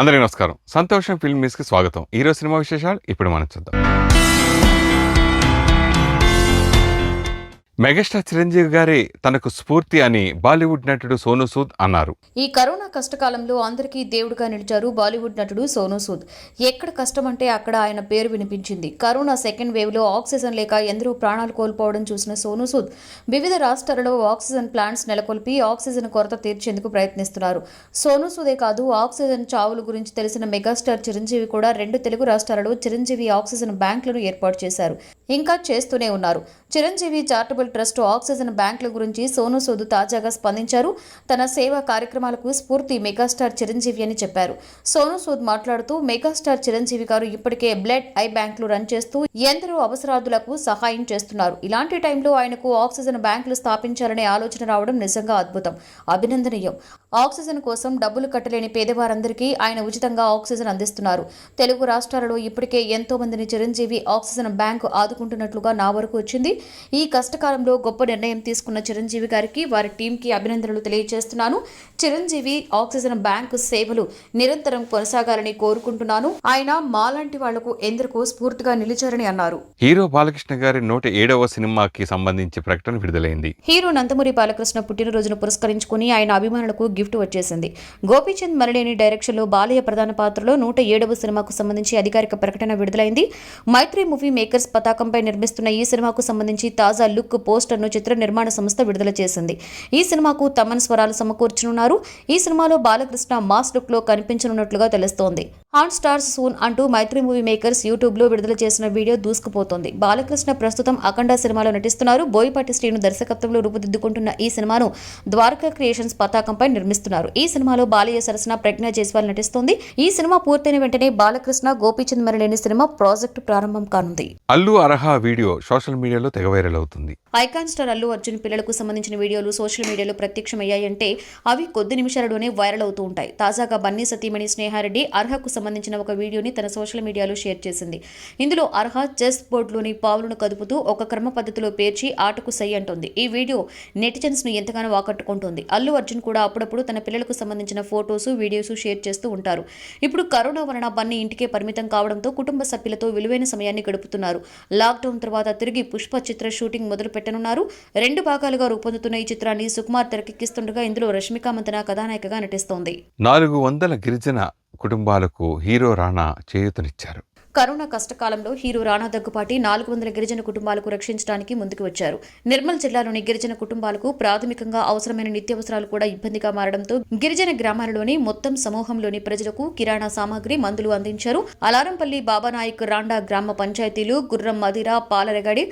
అందరికీ నమస్కారం. సంతోషం ఫిల్మ్ న్యూస్‌కి స్వాగతం. ఈరోజు సినిమా విశేషాలు ఇప్పుడు మనం చూద్దాం. మెగాస్టార్ చిరంజీవి గారి తనకు స్ఫూర్తి అని బాలీవుడ్ నటుడు సోనూ సూద్ అన్నారు. ఈ కరోనా కష్టకాలంలో అందరికీ దేవుడిగా నిలిచారు బాలీవుడ్ నటుడు సోనూ సూద్. ఎక్కడ కష్టం అంటే అక్కడ ఆయన పేరు వినిపించింది. కరోనా సెకండ్ వేవ్ లో ఆక్సిజన్ లేక ఎందరో ప్రాణాలు కోల్పోవడం చూసిన సోనూ సూద్ వివిధ రాష్ట్రాలలో ఆక్సిజన్ ప్లాంట్స్ నెలకొల్పి ఆక్సిజన్ కొరత తీర్చేందుకు ప్రయత్నిస్తున్నారు. సోనూ సూదే కాదు, ఆక్సిజన్ చావుల గురించి తెలిసిన మెగాస్టార్ చిరంజీవి కూడా 2 తెలుగు రాష్ట్రాలలో చిరంజీవి ఆక్సిజన్ బ్యాంకులను ఏర్పాటు చేశారు. ఇంకా చేస్తూనే ఉన్నారు. చిరంజీవి చారిటబుల్ ట్రస్ట్ ఆక్సిజన్ బ్యాంకుల గురించి సోనూ సూద్ తాజాగా స్పందించారు. తన సేవా కార్యక్రమాలకు స్ఫూర్తి మెగాస్టార్ చిరంజీవి అని చెప్పారు. సోనూ సూద్ మాట్లాడుతూ, మెగాస్టార్ చిరంజీవి గారు ఇప్పటికే బ్లడ్ ఐ బ్యాంకులు రన్ చేస్తూ ఎందరో అవసరార్థులకు సహాయం చేస్తున్నారు. ఇలాంటి టైంలో ఆయనకు ఆక్సిజన్ బ్యాంకులు స్థాపించాలనే ఆలోచన రావడం నిజంగా అద్భుతం, అభినందనీయం. ఆక్సిజన్ కోసం డబ్బులు కట్టలేని పేదవారందరికీ ఆయన ఉచితంగా ఆక్సిజన్ అందిస్తున్నారు. తెలుగు రాష్ట్రాలలో ఇప్పటికే ఎంతో మందిని చిరంజీవి ఆక్సిజన్ బ్యాంకు ఆదుకుంటున్నట్లుగా నా వరకు వచ్చింది. ఈ కష్టకాలంలో గొప్ప నిర్ణయం తీసుకున్న చిరంజీవి గారికి, వారి టీంకి అభినందనలు తెలియజేస్తున్నాను. చిరంజీవి ఆక్సిజన్ బ్యాంకు సేవలు నిరంతరం కొనసాగాలని కోరుకుంటున్నాను. ఆయన మాలాంటి వాళ్లకు ఎందరికో స్ఫూర్తిగా నిలిచారని అన్నారు. హీరో బాలకృష్ణ గారి 107వ సినిమాకి సంబంధించి ప్రకటన విడుదలైంది. హీరో నందమూరి బాలకృష్ణ పుట్టినరోజును పురస్కరించుకుని ఆయన అభిమానులకు గిఫ్ట్ వచ్చేసింది. గోపీచంద్ మరలేని డైరెక్షన్ లో బాలయ్య ప్రధాన పాత్రలో 107వ సినిమాకు సంబంధించి అధికారిక ప్రకటన విడుదలైంది. మైత్రి మూవీ మేకర్స్ పతాకంపై నిర్మిస్తున్న ఈ సినిమాకు సంబంధించి తాజా లుక్ పోస్టర్ ను చిత్ర నిర్మాణ సంస్థ విడుదల చేసింది. ఈ సినిమాకు తమన్ స్వరాలు సమకూర్చనున్నారు. ఈ సినిమాలో బాలకృష్ణ మాస్ లుక్ లో కనిపించనున్నట్లుగా తెలుస్తోంది. ఆన్ స్టార్స్ సూన్ అంటూ మైత్రి మూవీ మేకర్స్ యూట్యూబ్ లో విడుదల చేసిన వీడియో దూసుకుపోతోంది. బాలకృష్ణ ప్రస్తుతం అఖండ సినిమాలో నటిస్తున్నారు. బోయపాటి శ్రీను దర్శకత్వంలో రూపుదిద్దుకుంటున్న ఈ సినిమాను ద్వారకా క్రియేషన్స్ పతాకంపై నిర్మిస్తున్నారు. ఈ సినిమాలో బాలయ్య సరసన ప్రజ్ఞా జైస్వాల్ నటిస్తోంది. ఈ సినిమా పూర్తయిన వెంటనే బాలకృష్ణ గోపీచంద్ మరలేని సినిమా ప్రాజెక్టు ప్రారంభం కానుంది. అల్లు అర్హా వీడియో సోషల్ మీడియాలో తెగ వైరల్ అవుతుంది. ఐకాన్ స్టార్ అల్లు అర్జున్ పిల్లలకు సంబంధించిన వీడియోలు సోషల్ మీడియాలో ప్రత్యక్షమయ్యాయంటే అవి కొద్ది నిమిషాలలోనే వైరల్ అవుతూ ఉంటాయి. తాజాగా బన్నీ సతీమణి స్నేహారెడ్డి అర్హకు సంబంధించిన ఒక వీడియోని తన సోషల్ మీడియాలో షేర్ చేసింది. ఇందులో అర్హ చెస్ బోర్డులోని పావులను కదుపుతూ ఒక క్రమ పద్ధతిలో పేర్చి ఆటకు సై అంటోంది. ఈ వీడియో నెటిజన్స్ ను ఎంతగానో ఆకట్టుకుంటోంది. అల్లు అర్జున్ కూడా అప్పుడప్పుడు తన పిల్లలకు సంబంధించిన ఫోటోస్, వీడియోస్ షేర్ చేస్తూ ఉంటారు. ఇప్పుడు కరోనా వలన బన్నీ ఇంటికే పరిమితం కావడంతో కుటుంబ సభ్యులతో విలువైన సమయాన్ని గడుపుతున్నారు. లాక్డౌన్ తర్వాత తిరిగి పుష్ప చిత్ర షూటింగ్ మొదలు పెట్టనున్నారు. 2 భాగాలుగా రూపొందుతున్న ఈ చిత్రాన్ని సుకుమార్ తెరకెక్కిస్తుండగా ఇందులో రష్మిక మంతన కథానాయికగా నటిస్తోంది. 400 గిరిజన కుటుంబాలకు హీరో రానా చేయూతనిచ్చారు. కరోనా కష్టకాలంలో హీరో రానా దగ్గుపాటి 400 గిరిజన కుటుంబాలకు రక్షించడానికి ముందుకు వచ్చారు. నిర్మల్ జిల్లాలోని గిరిజన కుటుంబాలకు ప్రాథమికంగా అవసరమైన నిత్యావసరాలు కూడా ఇబ్బందిగా మారడంతో గిరిజన గ్రామాలలోని మొత్తం సమూహంలోని ప్రజలకు కిరాణా సామాగ్రి, మందులు అందించారు. అలారంపల్లి, బాబానాయక్, రాండా గ్రామ పంచాయతీలు, గుర్రం మదిర, పాలరగడి,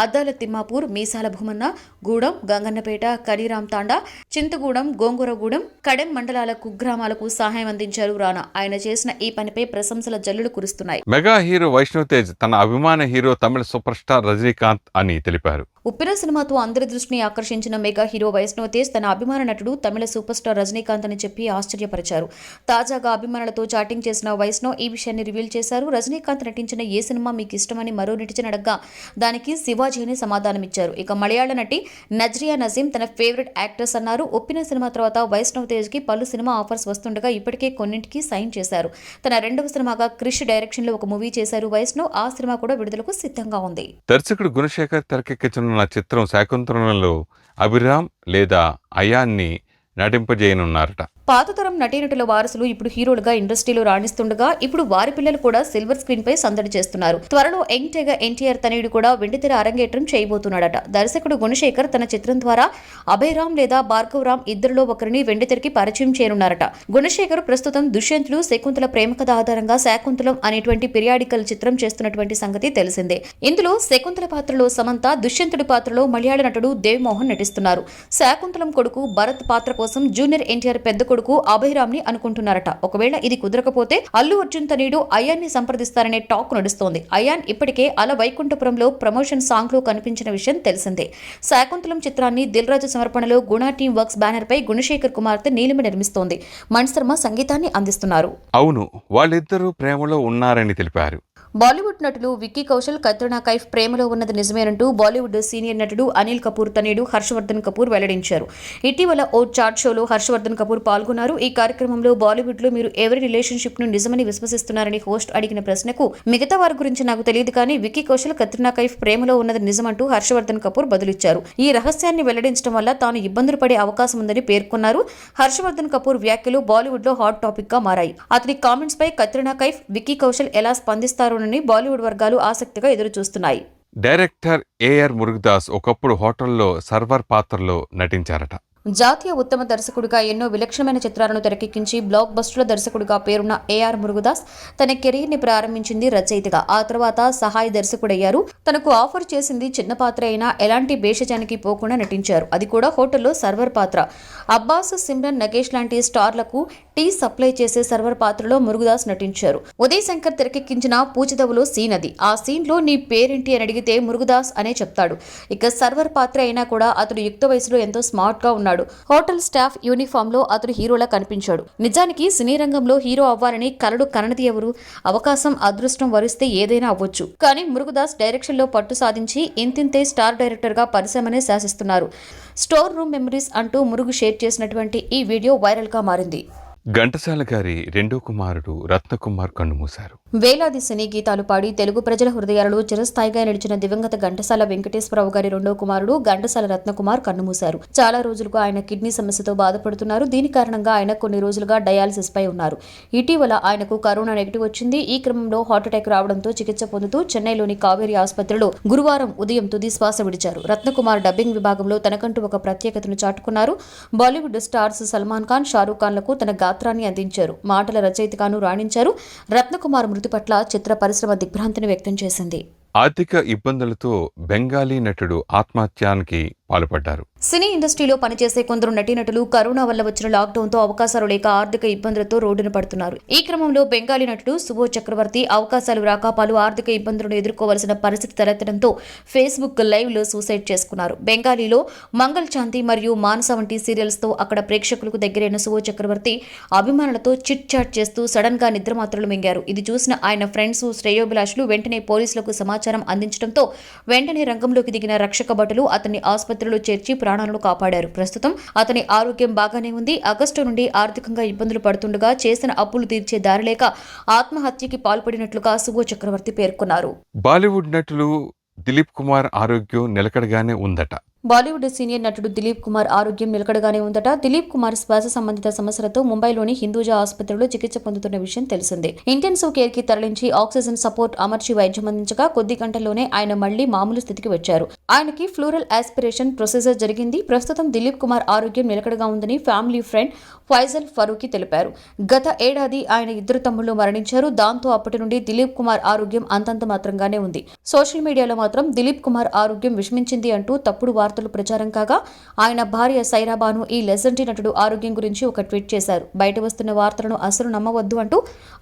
అద్దాల తిమ్మాపూర్, మీసాల భూమన్న, గూడెం, గంగన్నపేట, కనీరాం తాండా, చింతగూడెం, గోంగూరగూడెం, కడెం మండలాల కుగ్రామాలకు సహాయం అందించారు రానా. ఆయన చేసిన ఈ పనిపై ప్రశంసల జల్లులు కురుస్తున్నాయి. మెగా హీరో వైష్ణవ్ తేజ్ తన అభిమాన హీరో తమిళ సూపర్ స్టార్ రజనీకాంత్ అని తెలిపారు. ఉప్పెన సినిమాతో అందరి దృష్టిని ఆకర్షించిన మెగా హీరో వైష్ణవ్ తేజ్ తన అభిమాన నటుడు తమిళ సూపర్ స్టార్ రజనీకాంత్ అని చెప్పి ఆశ్చర్యపరిచారు. తాజాగా అభిమానులతో చాటింగ్ చేసిన వైష్ణవ్ ఈ విషయాన్ని రివీల్ చేశారు. రజనీకాంత్ నటించిన ఏ సినిమా మీకు ఇష్టమని మరో నెటిజన్ అడగ్గా దానికి శివాజీ అని సమాధానమిచ్చారు. ఇక మలయాళ నటి నజ్రియా నజీం తన ఫేవరెట్ యాక్టర్స్ అన్నారు. ఉప్పెన సినిమా తర్వాత వైష్ణవ్ తేజ్ కి పలు సినిమా ఆఫర్స్ వస్తుండగా ఇప్పటికే కొన్నింటికి సైన్ చేశారు. తన 2వ సినిమాగా క్రిష్ డైరెక్షన్ లో ఒక మూవీ చేశారు వైష్ణవ్. ఆ సినిమా కూడా విడుదలకు సిద్ధంగా ఉంది. దర్శకుడు గుణశేఖర్ తెరకెక్కించిన చిత్రం శాకుంతలంలో అభిరామ్ లేదా అయాన్ని నటింపజేయనున్నారట. పాతతరం నటీనటుల వారసులు ఇప్పుడు హీరోలుగా ఇండస్ట్రీలో రాణిస్తుండగా ఇప్పుడు వారి పిల్లలు కూడా సిల్వర్ స్క్రీన్ పై సందడి చేస్తున్నారు. త్వరలో యంగ్ టైగర్ ఎన్టీఆర్ తనయుడు కూడా వెండితెర అరంగేట్రం చేయబోతున్నాడట. దర్శకుడు గుణశేఖర్ తన చిత్రం ద్వారా అభయరామ్ లేదా భార్గవరామ్ ఇద్దరిలో ఒకరిని వెండితెరకి పరిచయం చేయనున్నారట. గుణశేఖర్ ప్రస్తుతం దుష్యంతులు, శకుంతల ప్రేమ కథ ఆధారంగా శాకుంతలం అనేటువంటి పిరియాడికల్ చిత్రం చేస్తున్నటువంటి సంగతి తెలిసిందే. ఇందులో శకుంతల పాత్రలో సమంత, దుష్యంతుడి పాత్రలో మలయాళ నటుడు దేవ్ మోహన్ నటిస్తున్నారు. శాకుంతలం కొడుకు భరత్ పాత్ర కోసం జూనియర్ ఎన్టీఆర్ పెద్ద కొడుకు అభయరామ్ ని అనుకుంటున్నారట. ఒకవేళ ఇది కుదరకపోతే అల్లు అర్జున్ తనయుడు అయాన్ని సంప్రదిస్తారనే టాక్ నడుస్తోంది. అయాన్ ఇప్పటికే అల వైకుంఠపురంలో ప్రమోషన్ సాంగ్ లో కనిపించిన విషయం తెలిసిందే. శాకుంతలం చిత్రాన్ని దిల్ రాజు సమర్పణలో గుణ టీమ్ వర్క్స్ బ్యానర్ పై గుణశేఖర్ కుమార్తె నీలిమ నిర్మిస్తోంది. మణిశర్మ సంగీతాన్ని అందిస్తున్నారు. అవును, వాళ్ళిద్దరూ ప్రేమలో ఉన్నారని తెలిపారు. బాలీవుడ్ నటులు విక్కీ కౌశల్, కత్రినా కైఫ్ ప్రేమలో ఉన్నది నిజమేనంటూ బాలీవుడ్ సీనియర్ నటుడు అనిల్ కపూర్ తనయుడు హర్షవర్ధన్ కపూర్ వెల్లడించారు. ఇటీవల ఓ చాట్ షోలో హర్షవర్ధన్ కపూర్ పాల్గొన్నారు. ఈ కార్యక్రమంలో బాలీవుడ్ లో మీరు ఎవరి రిలేషన్షిప్ ను నిజమని విశ్వసిస్తున్నారని హోస్ట్ అడిగిన ప్రశ్నకు మిగతా వారి గురించి నాకు తెలియదు కానీ విక్కీ కౌశల్, కత్రినా కైఫ్ ప్రేమలో ఉన్నది నిజమంటూ హర్షవర్ధన్ కపూర్ బదులిచ్చారు. ఈ రహస్యాన్ని వెల్లడించడం వల్ల తాను ఇబ్బందులు పడే అవకాశం ఉందని పేర్కొన్నారు. హర్షవర్ధన్ కపూర్ వ్యాఖ్యలు బాలీవుడ్ లో హాట్ టాపిక్ గా మారాయి. అతని కామెంట్స్ పై కత్రినా కైఫ్, విక్కీ కౌశల్ ఎలా స్పందిస్తారోనని బాలీవుడ్ వర్గాలు ఆసక్తిగా ఎదురుచూస్తున్నాయి. డైరెక్టర్ ఏఆర్ మురుగదాస్ ఒకప్పుడు హోటల్లో సర్వర్ పాత్రలో నటించారట. జాతీయ ఉత్తమ దర్శకుడిగా ఎన్నో విలక్షణమైన చిత్రాలను తెరకెక్కించి బ్లాక్ బస్టర్ల దర్శకుడిగా పేరున్న ఏఆర్ మురుగదాస్ తన కెరీర్ ని ప్రారంభించింది రచయితగా. ఆ తర్వాత సహాయ దర్శకుడయ్యారు. తనకు ఆఫర్ చేసింది చిన్న పాత్ర అయినా ఎలాంటి భేషజానికి పోకుండా నటించారు. అది కూడా హోటల్లో సర్వర్ పాత్ర. అబ్బాస్, సిమ్రన్, నగేష్ లాంటి స్టార్లకు టీ సప్లై చేసే సర్వర్ పాత్రలో మురుగదాస్ నటించారు. ఉదయ్ శంకర్ తెరకెక్కించిన పూచిదవులో సీన్ అది. ఆ సీన్ లో నీ పేరేంటి అని అడిగితే మురుగదాస్ అనే చెప్తాడు. ఇక సర్వర్ పాత్ర అయినా కూడా అతడు యుక్త వయసులో ఎంతో స్మార్ట్ గా ఉన్నాడు. హోటల్ స్టాఫ్ యూనిఫామ్ లో అతడు హీరోలా కనిపించాడు. నిజానికి సినీ రంగంలో హీరో అవ్వాలని కలలు కనది ఎవరు? అవకాశం, అదృష్టం వరిస్తే ఏదైనా అవ్వచ్చు. కానీ మురుగదాస్ డైరెక్షన్ లో పట్టు సాధించి ఇంతింతే స్టార్ డైరెక్టర్ గా పరిశ్రమనే శాసిస్తున్నారు. స్టోర్ రూమ్ మెమరీస్ అంటూ మురుగు షేర్ చేసినటువంటి ఈ వీడియో వైరల్ గా మారింది. ఘంటసాల గారి రెండో కుమారుడు రత్నకుమార్ కన్నుమూశారు. వేలాది సినీ గీతాలు పాడి తెలుగు ప్రజల హృదయాలలో చిరస్థాయిగా నిలిచిన దివంగత ఘంటసాల వెంకటేశ్వరరావు గారి రెండో కుమారుడు ఘంటసాల రత్నకుమార్ కన్నుమూశారు. చాలా రోజులుగా ఆయన కిడ్నీ సమస్యతో బాధపడుతున్నారు. దీని కారణంగా ఆయన కొన్ని రోజులుగా డయాలసిస్ పై ఉన్నారు. ఇటీవల ఆయనకు కరోనా నెగిటివ్ వచ్చింది. ఈ క్రమంలో హార్ట్అటాక్ రావడంతో చికిత్స పొందుతూ చెన్నైలోని కావేరీ ఆసుపత్రిలో గురువారం ఉదయం తుది శ్వాస విడిచారు. రత్నకుమార్ డబ్బింగ్ విభాగంలో తనకంటూ ఒక ప్రత్యేకతను చాటుకున్నారు. బాలీవుడ్ స్టార్స్ సల్మాన్ ఖాన్, షారూక్ ఖాన్లకు తన గాత్రాన్ని అందించారు. మాటల రచయితగాను రాణించారు. రత్నకుమార్ మృతి పట్ల చిత్ర పరిశ్రమ దిగ్భ్రాంతిని వ్యక్తం చేసింది. ఆర్థిక ఇబ్బందులతో బెంగాలీ నటుడు ఆత్మహత్యానికి పాల్పడ్డారు. సినీ ఇండస్ట్రీలో పనిచేసే కొందరు నటీనటులు కరోనా వల్ల వచ్చిన లాక్డౌన్ తో అవకాశాలు లేక ఆర్థిక ఇబ్బందులతో రోడ్డున పడుతున్నారు. ఈ క్రమంలో బెంగాలీ నటుడు సుబోధ్ చక్రవర్తి అవకాశాలు రాక పలు ఆర్థిక ఇబ్బందులను ఎదుర్కోవలసిన పరిస్థితి తలెత్తడంతో ఫేస్బుక్ లైవ్ లో సూసైడ్ చేసుకున్నారు. బెంగాలీలో మంగళ్ చాంతి మరియు మానస వంటి సీరియల్స్ తో అక్కడ ప్రేక్షకులకు దగ్గరైన సుబోధ్ చక్రవర్తి అభిమానులతో చిట్ చాట్ చేస్తూ సడన్ గా నిద్రమాత్రలు మింగారు. ఇది చూసిన ఆయన ఫ్రెండ్స్, శ్రేయోభిలాషులు వెంటనే పోలీసులకు సమాచారం అందించడంతో వెంటనే రంగంలోకి దిగిన రక్షక భటులు అతన్ని ఆసుపత్రిలో చేర్చి ప్రాణాలను కాపాడారు. ప్రస్తుతం అతని ఆరోగ్యం బాగానే ఉంది. ఆగస్టు నుండి ఆర్థికంగా ఇబ్బందులు పడుతుండగా చేసిన అప్పులు తీర్చే దారిలేక ఆత్మహత్యకి పాల్పడినట్లుగా సుబోధ్ చక్రవర్తి పేర్కొన్నారు. బాలీవుడ్ నటులు దిలీప్ కుమార్ ఆరోగ్యం నిలకడగానే ఉందట. బాలీవుడ్ సీనియర్ నటుడు దిలీప్ కుమార్ ఆరోగ్యం నిలకడగానే ఉందట. దిలీప్ కుమార్ శ్వాస సంబంధిత సమస్యలతో ముంబైలోని హిందూజా ఆసుపత్రిలో చికిత్స పొందుతున్న విషయం తెలిసిందే. ఇంటెన్సివ్ కేర్ కి తరలించి ఆక్సిజన్ సపోర్ట్ అమర్చి వైద్యం అందించగా కొద్ది గంటల్లోనే ఆయన మళ్లీ మామూలు స్థితికి వచ్చారు. ఆయనకి ఫ్లూరల్ ఆస్పిరేషన్ ప్రొసీజర్ జరిగింది. ప్రస్తుతం దిలీప్ కుమార్ ఆరోగ్యం నిలకడగా ఉందని ఫ్యామిలీ ఫ్రెండ్ ఫైజల్ ఫరూకీ తెలిపారు. గత ఏడాది ఆయన ఇద్దరు తమ్ముళ్లు మరణించారు. దాంతో అప్పటి నుండి దిలీప్ కుమార్ ఆరోగ్యం అంతంత మాత్రంగానే ఉంది. సోషల్ మీడియాలో మాత్రం దిలీప్ కుమార్ ఆరోగ్యం విషమించింది అంటూ తప్పుడు వార్తలు ప్రచారం కాగా ఆయన భార్య సైరాబాను ఈ లెజెండరీ నటుడు ఆరోగ్యం గురించి ఒక ట్వీట్ చేశారు. బయట వస్తున్న వార్తలను అసలు నమ్మవద్దు అంటూ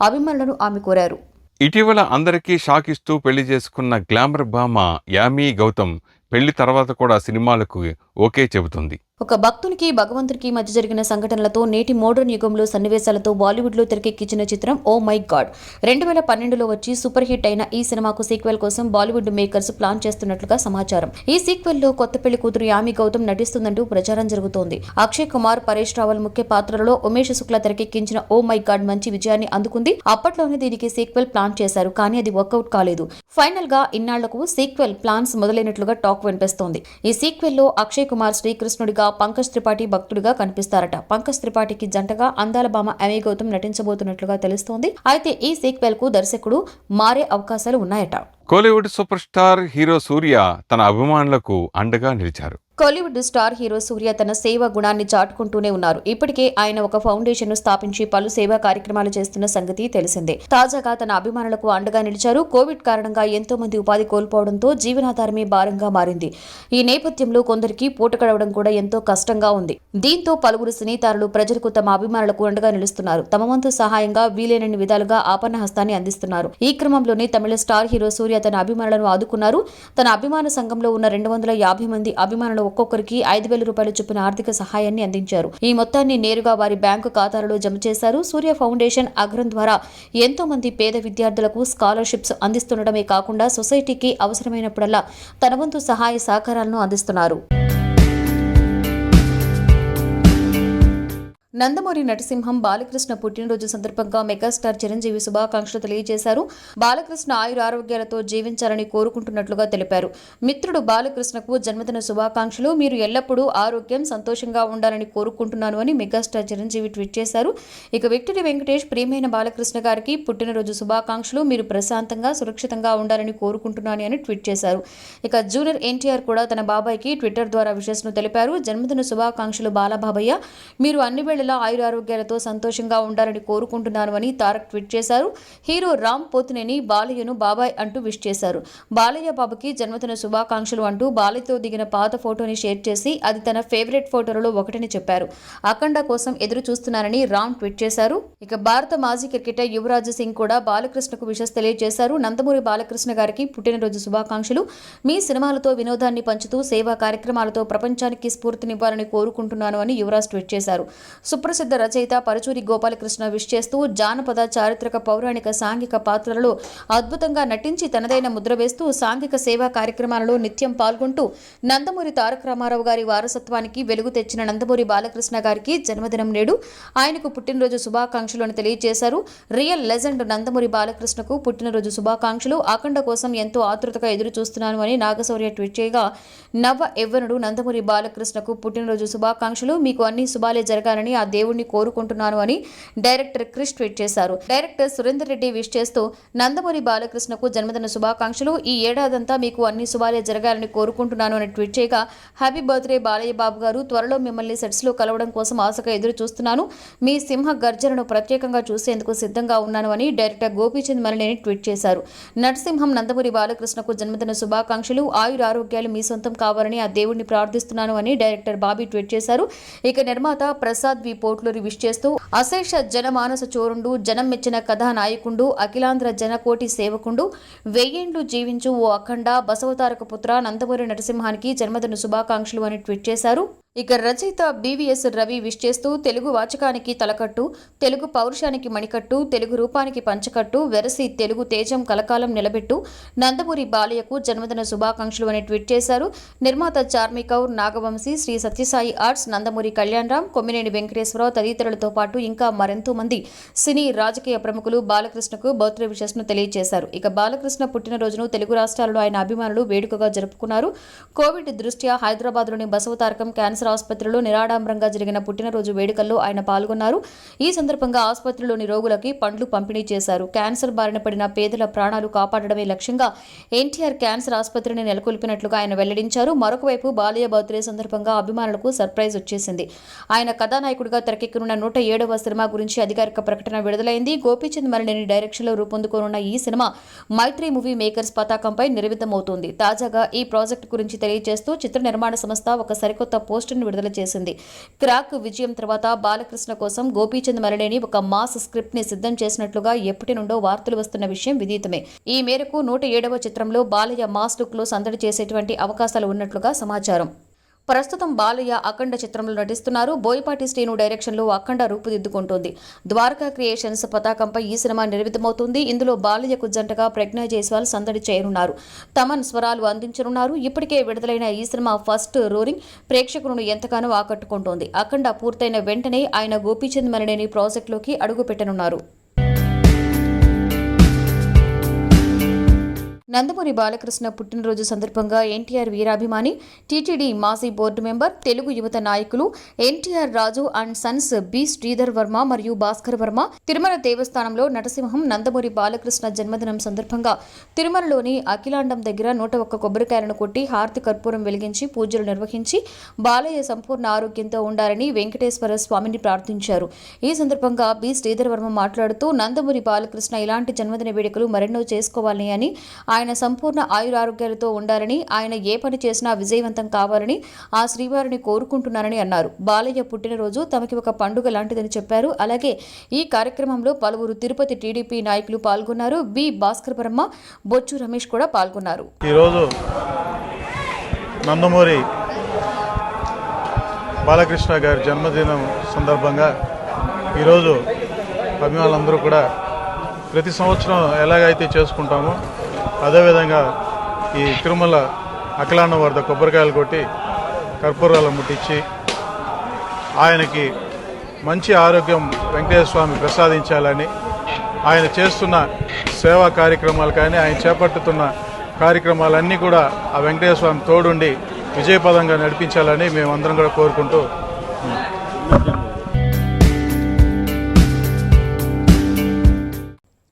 అభిమానులను ఆమె కోరారు. ఇటీవల అందరికీ షాక్ ఇస్తూ పెళ్లి చేసుకున్న గ్లామర్ భామ యామీ గౌతమ్ పెళ్లి తర్వాత కూడా సినిమాలకు ఓకే చెబుతుంది. ఒక భక్తునికి భగవంతునికి మధ్య జరిగిన సంఘటనలతో నేటి మోడర్న్ యుగంలో సన్నివేశాలతో బాలీవుడ్ లో తెరకెక్కించిన చిత్రం ఓ మై గాడ్ 2012లో వచ్చి సూపర్ హిట్ అయిన ఈ సినిమాకు సీక్వెల్ కోసం బాలీవుడ్ మేకర్స్ ప్లాన్ చేస్తున్నట్లుగా సమాచారం. ఈ సీక్వెల్ లో కొత్త పెళ్లి కూతురు యామీ గౌతమ్ నటిస్తుందంటూ ప్రచారం జరుగుతోంది. అక్షయ్ కుమార్, పరేష్ రావల్ ముఖ్య పాత్రలలో ఉమేష్ శుక్లా తెరకెక్కించిన ఓ మై గాడ్ మంచి విజయాన్ని అందుకుంది. అప్పట్లోనే దీనికి సీక్వెల్ ప్లాన్ చేశారు, కానీ అది వర్కౌట్ కాలేదు. ఫైనల్ గా ఇన్నాళ్లకు సీక్వెల్ ప్లాన్స్ మొదలైనట్లుగా టాక్ వినిపిస్తోంది. ఈ సీక్వెల్ లో అక్షయ్ కుమార్ శ్రీకృష్ణుడిగా, పంకజ్ త్రిపాఠి భక్తుడిగా కనిపిస్తారట. పంకజ్ త్రిపాఠికి జంటగా అందాల భామ యామీ గౌతమ్ నటించబోతున్నట్లుగా తెలుస్తోంది. అయితే ఈ సీక్వెల్ కు దర్శకుడు మారే అవకాశాలు ఉన్నాయట. కోలీవుడ్ సూపర్ స్టార్ హీరో సూర్య తన అభిమానులకు అండగా నిలిచారు. కోలీవుడ్ స్టార్ హీరో సూర్య తన సేవా గుణాన్ని చాటుకుంటూనే ఉన్నారు. ఇప్పటికే ఆయన ఒక ఫౌండేషన్ ను స్థాపించి పలు సేవా కార్యక్రమాలు చేస్తున్న సంగతి తెలిసిందే. తాజాగా తన అభిమానులకు అండగా నిలిచారు. కోవిడ్ కారణంగా ఎంతో మంది ఉపాధి కోల్పోవడంతో జీవనాధారమే భారంగా మారింది. ఈ నేపథ్యంలో కొందరికి పూట గడవడం కూడా ఎంతో కష్టంగా ఉంది. దీంతో పలువురు సినీతారులు ప్రజలకు తమ అభిమానులకు అండగా నిలుస్తున్నారు. తమ వంతు సహాయంగా వీలైనన్ని విధాలుగా ఆపన్న హస్తాన్ని అందిస్తున్నారు. ఈ క్రమంలోనే తమిళ స్టార్ హీరో సూర్య తన అభిమానులను ఆదుకున్నారు. తన అభిమాన సంఘంలో ఉన్న 250 మంది అభిమానుల ఉన్న ఒక్కొక్కరికి 5,000 రూపాయల చొప్పున ఆర్థిక సహాయాన్ని అందించారు. ఈ మొత్తాన్ని నేరుగా వారి బ్యాంకు ఖాతాలలో జమ చేశారు. సూర్య ఫౌండేషన్ అగ్రం ద్వారా ఎంతో మంది పేద విద్యార్థులకు స్కాలర్షిప్స్ అందిస్తుండటమే కాకుండా సొసైటీకి అవసరమైనప్పుడల్లా తన వంతు సహాయ సహకారాలను అందిస్తున్నారు. నందమూరి నటసింహం బాలకృష్ణ పుట్టినరోజు సందర్భంగా మెగాస్టార్ చిరంజీవి శుభాకాంక్షలు తెలియజేశారు. బాలకృష్ణ ఆయురారోగ్యాలతో జీవించాలని కోరుకుంటున్నట్లుగా తెలిపారు. మిత్రుడు బాలకృష్ణకు జన్మదిన శుభాకాంక్షలు. మీరు ఎల్లప్పుడూ ఆరోగ్యం, సంతోషంగా ఉండాలని కోరుకుంటున్నాను అని మెగాస్టార్ చిరంజీవి ట్వీట్ చేశారు. ఇక విక్టరీ వెంకటేష్ ప్రియమైన బాలకృష్ణ గారికి పుట్టినరోజు శుభాకాంక్షలు. మీరు ప్రశాంతంగా, సురక్షితంగా ఉండాలని కోరుకుంటున్నాను అని ట్వీట్ చేశారు. ఇక జూనియర్ ఎన్టీఆర్ కూడా తన బాబాయ్కి ట్విట్టర్ ద్వారా విషెస్ ను తెలిపారు. జన్మదిన శుభాకాంక్షలు బాలబాబయ్య, మీరు అన్ని వేళ ఆయురారోగ్యాలతో సంతోషంగా ఉండాలని కోరుకుంటున్నాను అని తారక్ ట్వీట్ చేశారు. హీరో రామ్ పోతినేని బాలయ్యను బాబాయ్ అంటూ విష్ చేశారు. బాలయ్య బాబుకి జన్మదిన శుభాకాంక్షలు అంటూ బాలయ్యతో దిగిన పాత ఫోటోని షేర్ చేసి అది తన ఫేవరెట్ ఫోటోలలో ఒకటని చెప్పారు. అఖండ కోసం ఎదురు చూస్తున్నారని రామ్ ట్వీట్ చేశారు. ఇక భారత మాజీ క్రికెటర్ యువరాజ్ సింగ్ కూడా బాలకృష్ణకు విషెస్ తెలియజేశారు. నందమూరి బాలకృష్ణ గారికి పుట్టినరోజు శుభాకాంక్షలు. మీ సినిమాలతో వినోదాన్ని పంచుతూ సేవా కార్యక్రమాలతో ప్రపంచానికి స్ఫూర్తినివ్వాలని కోరుకుంటున్నాను అని యువరాజ్ ట్వీట్ చేశారు. సుప్రసిద్ధ రచయిత పరుచూరి గోపాలకృష్ణ విష్ చేస్తూ జానపద, చారిత్రక, పౌరాణిక, సాంఘిక పాత్రలలో అద్భుతంగా నటించి తనదైన ముద్ర వేస్తూ సాంఘిక సేవా కార్యక్రమాలలో నిత్యం పాల్గొంటూ నందమూరి తారక రామారావు గారి వారసత్వానికి వెలుగు తెచ్చిన నందమూరి బాలకృష్ణ గారికి జన్మదినం నేడు. ఆయనకు పుట్టినరోజు శుభాకాంక్షలు తెలియజేశారు. రియల్ లెజెండ్ నందమూరి బాలకృష్ణకు పుట్టినరోజు శుభాకాంక్షలు. అఖండ కోసం ఎంతో ఆతృతగా ఎదురు చూస్తున్నాను అని నాగశౌర్య ట్వీట్ చేయగా, నవ యవ్వనుడు నందమూరి బాలకృష్ణకు పుట్టినరోజు శుభాకాంక్షలు. మీకు అన్ని శుభాలే జరగాలని ఆ దేవుణ్ణి కోరుకుంటున్నాను అని డైరెక్టర్ క్రిష్ ట్వీట్ చేశారు. డైరెక్టర్ సురేందర్ రెడ్డి విష్ చేస్తూ నందమూరి బాలకృష్ణకు జన్మదిన శుభాకాంక్షలు. ఈ ఏడాదంతా మీకు అన్ని శుభాలే జరగాలని కోరుకుంటున్నాను అని ట్వీట్ చేయగా, హ్యాపీ బర్త్డే బాలయ్య బాబు గారు, త్వరలో మిమ్మల్ని సెట్స్ లో కలవడం కోసం ఆశగా ఎదురు చూస్తున్నాను. మీ సింహ గర్జనను ప్రత్యేకంగా చూసేందుకు సిద్ధంగా ఉన్నాను అని డైరెక్టర్ గోపీచంద్ మలినేని ట్వీట్ చేశారు. నరసింహం నందమూరి బాలకృష్ణకు జన్మదిన శుభాకాంక్షలు. ఆయురారోగ్యాలు మీ సొంతం కావాలని ఆ దేవుణ్ణి ప్రార్థిస్తున్నాను అని డైరెక్టర్ బాబీ ట్వీట్ చేశారు. ఇక నిర్మాత ప్రసాద్ వి పోట్లూరి విష్ చేస్తూ అశేష జనమానస చోరుండు, జనం మెచ్చిన కథానాయకుండు, అఖిలాంధ్ర జనకోటి సేవకుండు, 1000 ఏళ్లు జీవించు ఓ అఖండ బసవతారక పుత్ర నందమూరి నరసింహానికి జన్మదిన శుభాకాంక్షలు అని ట్వీట్ చేశారు. ఇక రచయిత బివిఎస్ రవి విష్ చేస్తూ తెలుగు వాచకానికి తలకట్టు, తెలుగు పౌరుషానికి మణికట్టు, తెలుగు రూపానికి పంచకట్టు, వెరసి తెలుగు తేజం కలకాలం నిలబెట్టు నందమూరి బాలయ్యకు జన్మదిన శుభాకాంక్షలు అని ట్వీట్ చేశారు. నిర్మాత చార్మి కౌర్, నాగవంశీ, శ్రీ సత్యసాయి ఆర్ట్స్, నందమూరి కళ్యాణరామ్, కొమ్మినేని వెంకటేశ్వరరావు తదితరులతో పాటు ఇంకా మరెంతో మంది సినీ రాజకీయ ప్రముఖులు బాలకృష్ణకు బర్త్డే విషెస్ ను తెలియజేశారు. ఇక బాలకృష్ణ పుట్టినరోజును తెలుగు రాష్ట్రాల్లో ఆయన అభిమానులు వేడుకగా జరుపుకున్నారు. కోవిడ్ దృష్ట్యా హైదరాబాద్లోని బసవతారకం క్యాన్సర్ ఆసుపత్రిలో నిరాడంబరంగా జరిగిన పుట్టినరోజు వేడుకల్లో ఆయన పాల్గొన్నారు. ఈ సందర్భంగా ఆసుపత్రిలోని రోగులకి పండ్లు పంపిణీ చేశారు. క్యాన్సర్ బారిన పడిన పేదల ప్రాణాలు కాపాడడమే లక్ష్యంగా ఎన్టీఆర్ క్యాన్సర్ ఆసుపత్రిని నెలకొల్పినట్లుగా ఆయన వెల్లడించారు. మరొకవైపు బాలయ్య బర్త్డే సందర్భంగా అభిమానులకు సర్ప్రైజ్ వచ్చేసింది. ఆయన కథానాయకుడిగా తెరకెక్కనున్న 107వ సినిమా గురించి అధికారిక ప్రకటన విడుదలైంది. గోపీచంద్ మలినేని డైరెక్షన్లో రూపొందుకోనున్న ఈ సినిమా మైత్రి మూవీ మేకర్స్ పతాకంపై నిర్మితమవుతోంది. తాజాగా ఈ ప్రాజెక్టు గురించి తెలియజేస్తూ చిత్ర నిర్మాణ సంస్థ ఒక సరికొత్త పోస్టర్ను విడుదల చేసింది. క్రాక్ విజయం తర్వాత బాలకృష్ణ కోసం గోపీచంద్ మలినేని ఒక మాస్ స్క్రిప్ట్ ని సిద్ధం చేసినట్లుగా ఎప్పటి నుండో వార్తలు వస్తున్న విషయం విదితమే. ఈ మేరకు 107వ చిత్రంలో బాలయ్య మాస్ లుక్ లో సందడి చేసేటువంటి అవకాశాలు ఉన్నట్లుగా సమాచారం. ప్రస్తుతం బాలయ్య అఖండ చిత్రంలో నటిస్తున్నారు. బోయపాటి శ్రీను డైరెక్షన్లో అఖండ రూపుదిద్దుకుంటోంది. ద్వారకా క్రియేషన్స్ పతాకంపై ఈ సినిమా నిర్మితమవుతుంది. ఇందులో బాలయ్యకు జంటగా ప్రజ్ఞా జైస్వాల్ సందడి చేయనున్నారు. తమన్ స్వరాలు అందించనున్నారు. ఇప్పటికే విడుదలైన ఈ సినిమా ఫస్ట్ రోరింగ్ ప్రేక్షకులను ఎంతగానో ఆకట్టుకుంటోంది. అఖండ పూర్తయిన వెంటనే ఆయన గోపీచంద్ మలినేని ప్రాజెక్టులోకి అడుగు పెట్టనున్నారు. నందమూరి బాలకృష్ణ పుట్టినరోజు సందర్భంగా ఎన్టీఆర్ వీరాభిమాని, టీటీడీ మాజీ బోర్డు మెంబర్, తెలుగు యువత నాయకులు NTR Raju and sons B Sridhar Varma మరియు భాస్కర్ వర్మ తిరుమల దేవస్థానంలో నరసింహం నందమూరి బాలకృష్ణ జన్మదినం సందర్భంగా తిరుమలలోని అఖిలాండం దగ్గర 101 కొబ్బరికాయలను కొట్టి హారతి కర్పూరం వెలిగించి పూజలు నిర్వహించి బాలయ్య సంపూర్ణ ఆరోగ్యంతో ఉండాలని వెంకటేశ్వర స్వామిని ప్రార్థించారు. ఈ సందర్భంగా బి శ్రీధర్ వర్మ మాట్లాడుతూ నందమూరి బాలకృష్ణ ఇలాంటి జన్మదిన వేడుకలు మరెన్నో చేసుకోవాలని అని, ఆయన సంపూర్ణ ఆయురారోగ్యాలతో ఉండాలని, ఆయన ఏ పని చేసినా విజయవంతం కావాలని ఆ శ్రీవారిని కోరుకుంటున్నారని అన్నారు. బాలయ్య పుట్టినరోజు తమకి ఒక పండుగ లాంటిదని చెప్పారు. అలాగే ఈ కార్యక్రమంలో పలువురు తిరుపతి టీడీపీ నాయకులు పాల్గొన్నారు. బి భాస్కర్ వర్మ, బొచ్చు రమేష్ కూడా పాల్గొన్నారు. ఈరోజు నందమూరి బాలకృష్ణ గారి జన్మదినం సందర్భంగా ఈరోజు అభిమానులందరూ కూడా ప్రతి సంవత్సరం ఎలాగైతే చేసుకుంటామో అదేవిధంగా ఈ తిరుమల అఖిలాండం వద్ద కొబ్బరికాయలు కొట్టి కర్పూరాలు ముట్టించి ఆయనకి మంచి ఆరోగ్యం వెంకటేశ్వర స్వామి ప్రసాదించాలని, ఆయన చేస్తున్న సేవా కార్యక్రమాలు కానీ ఆయన చేపట్టుతున్న కార్యక్రమాలన్నీ కూడా ఆ వెంకటేశ్వర స్వామి తోడుండి విజయపదంగా నడిపించాలని మేమందరం కూడా కోరుకుంటూ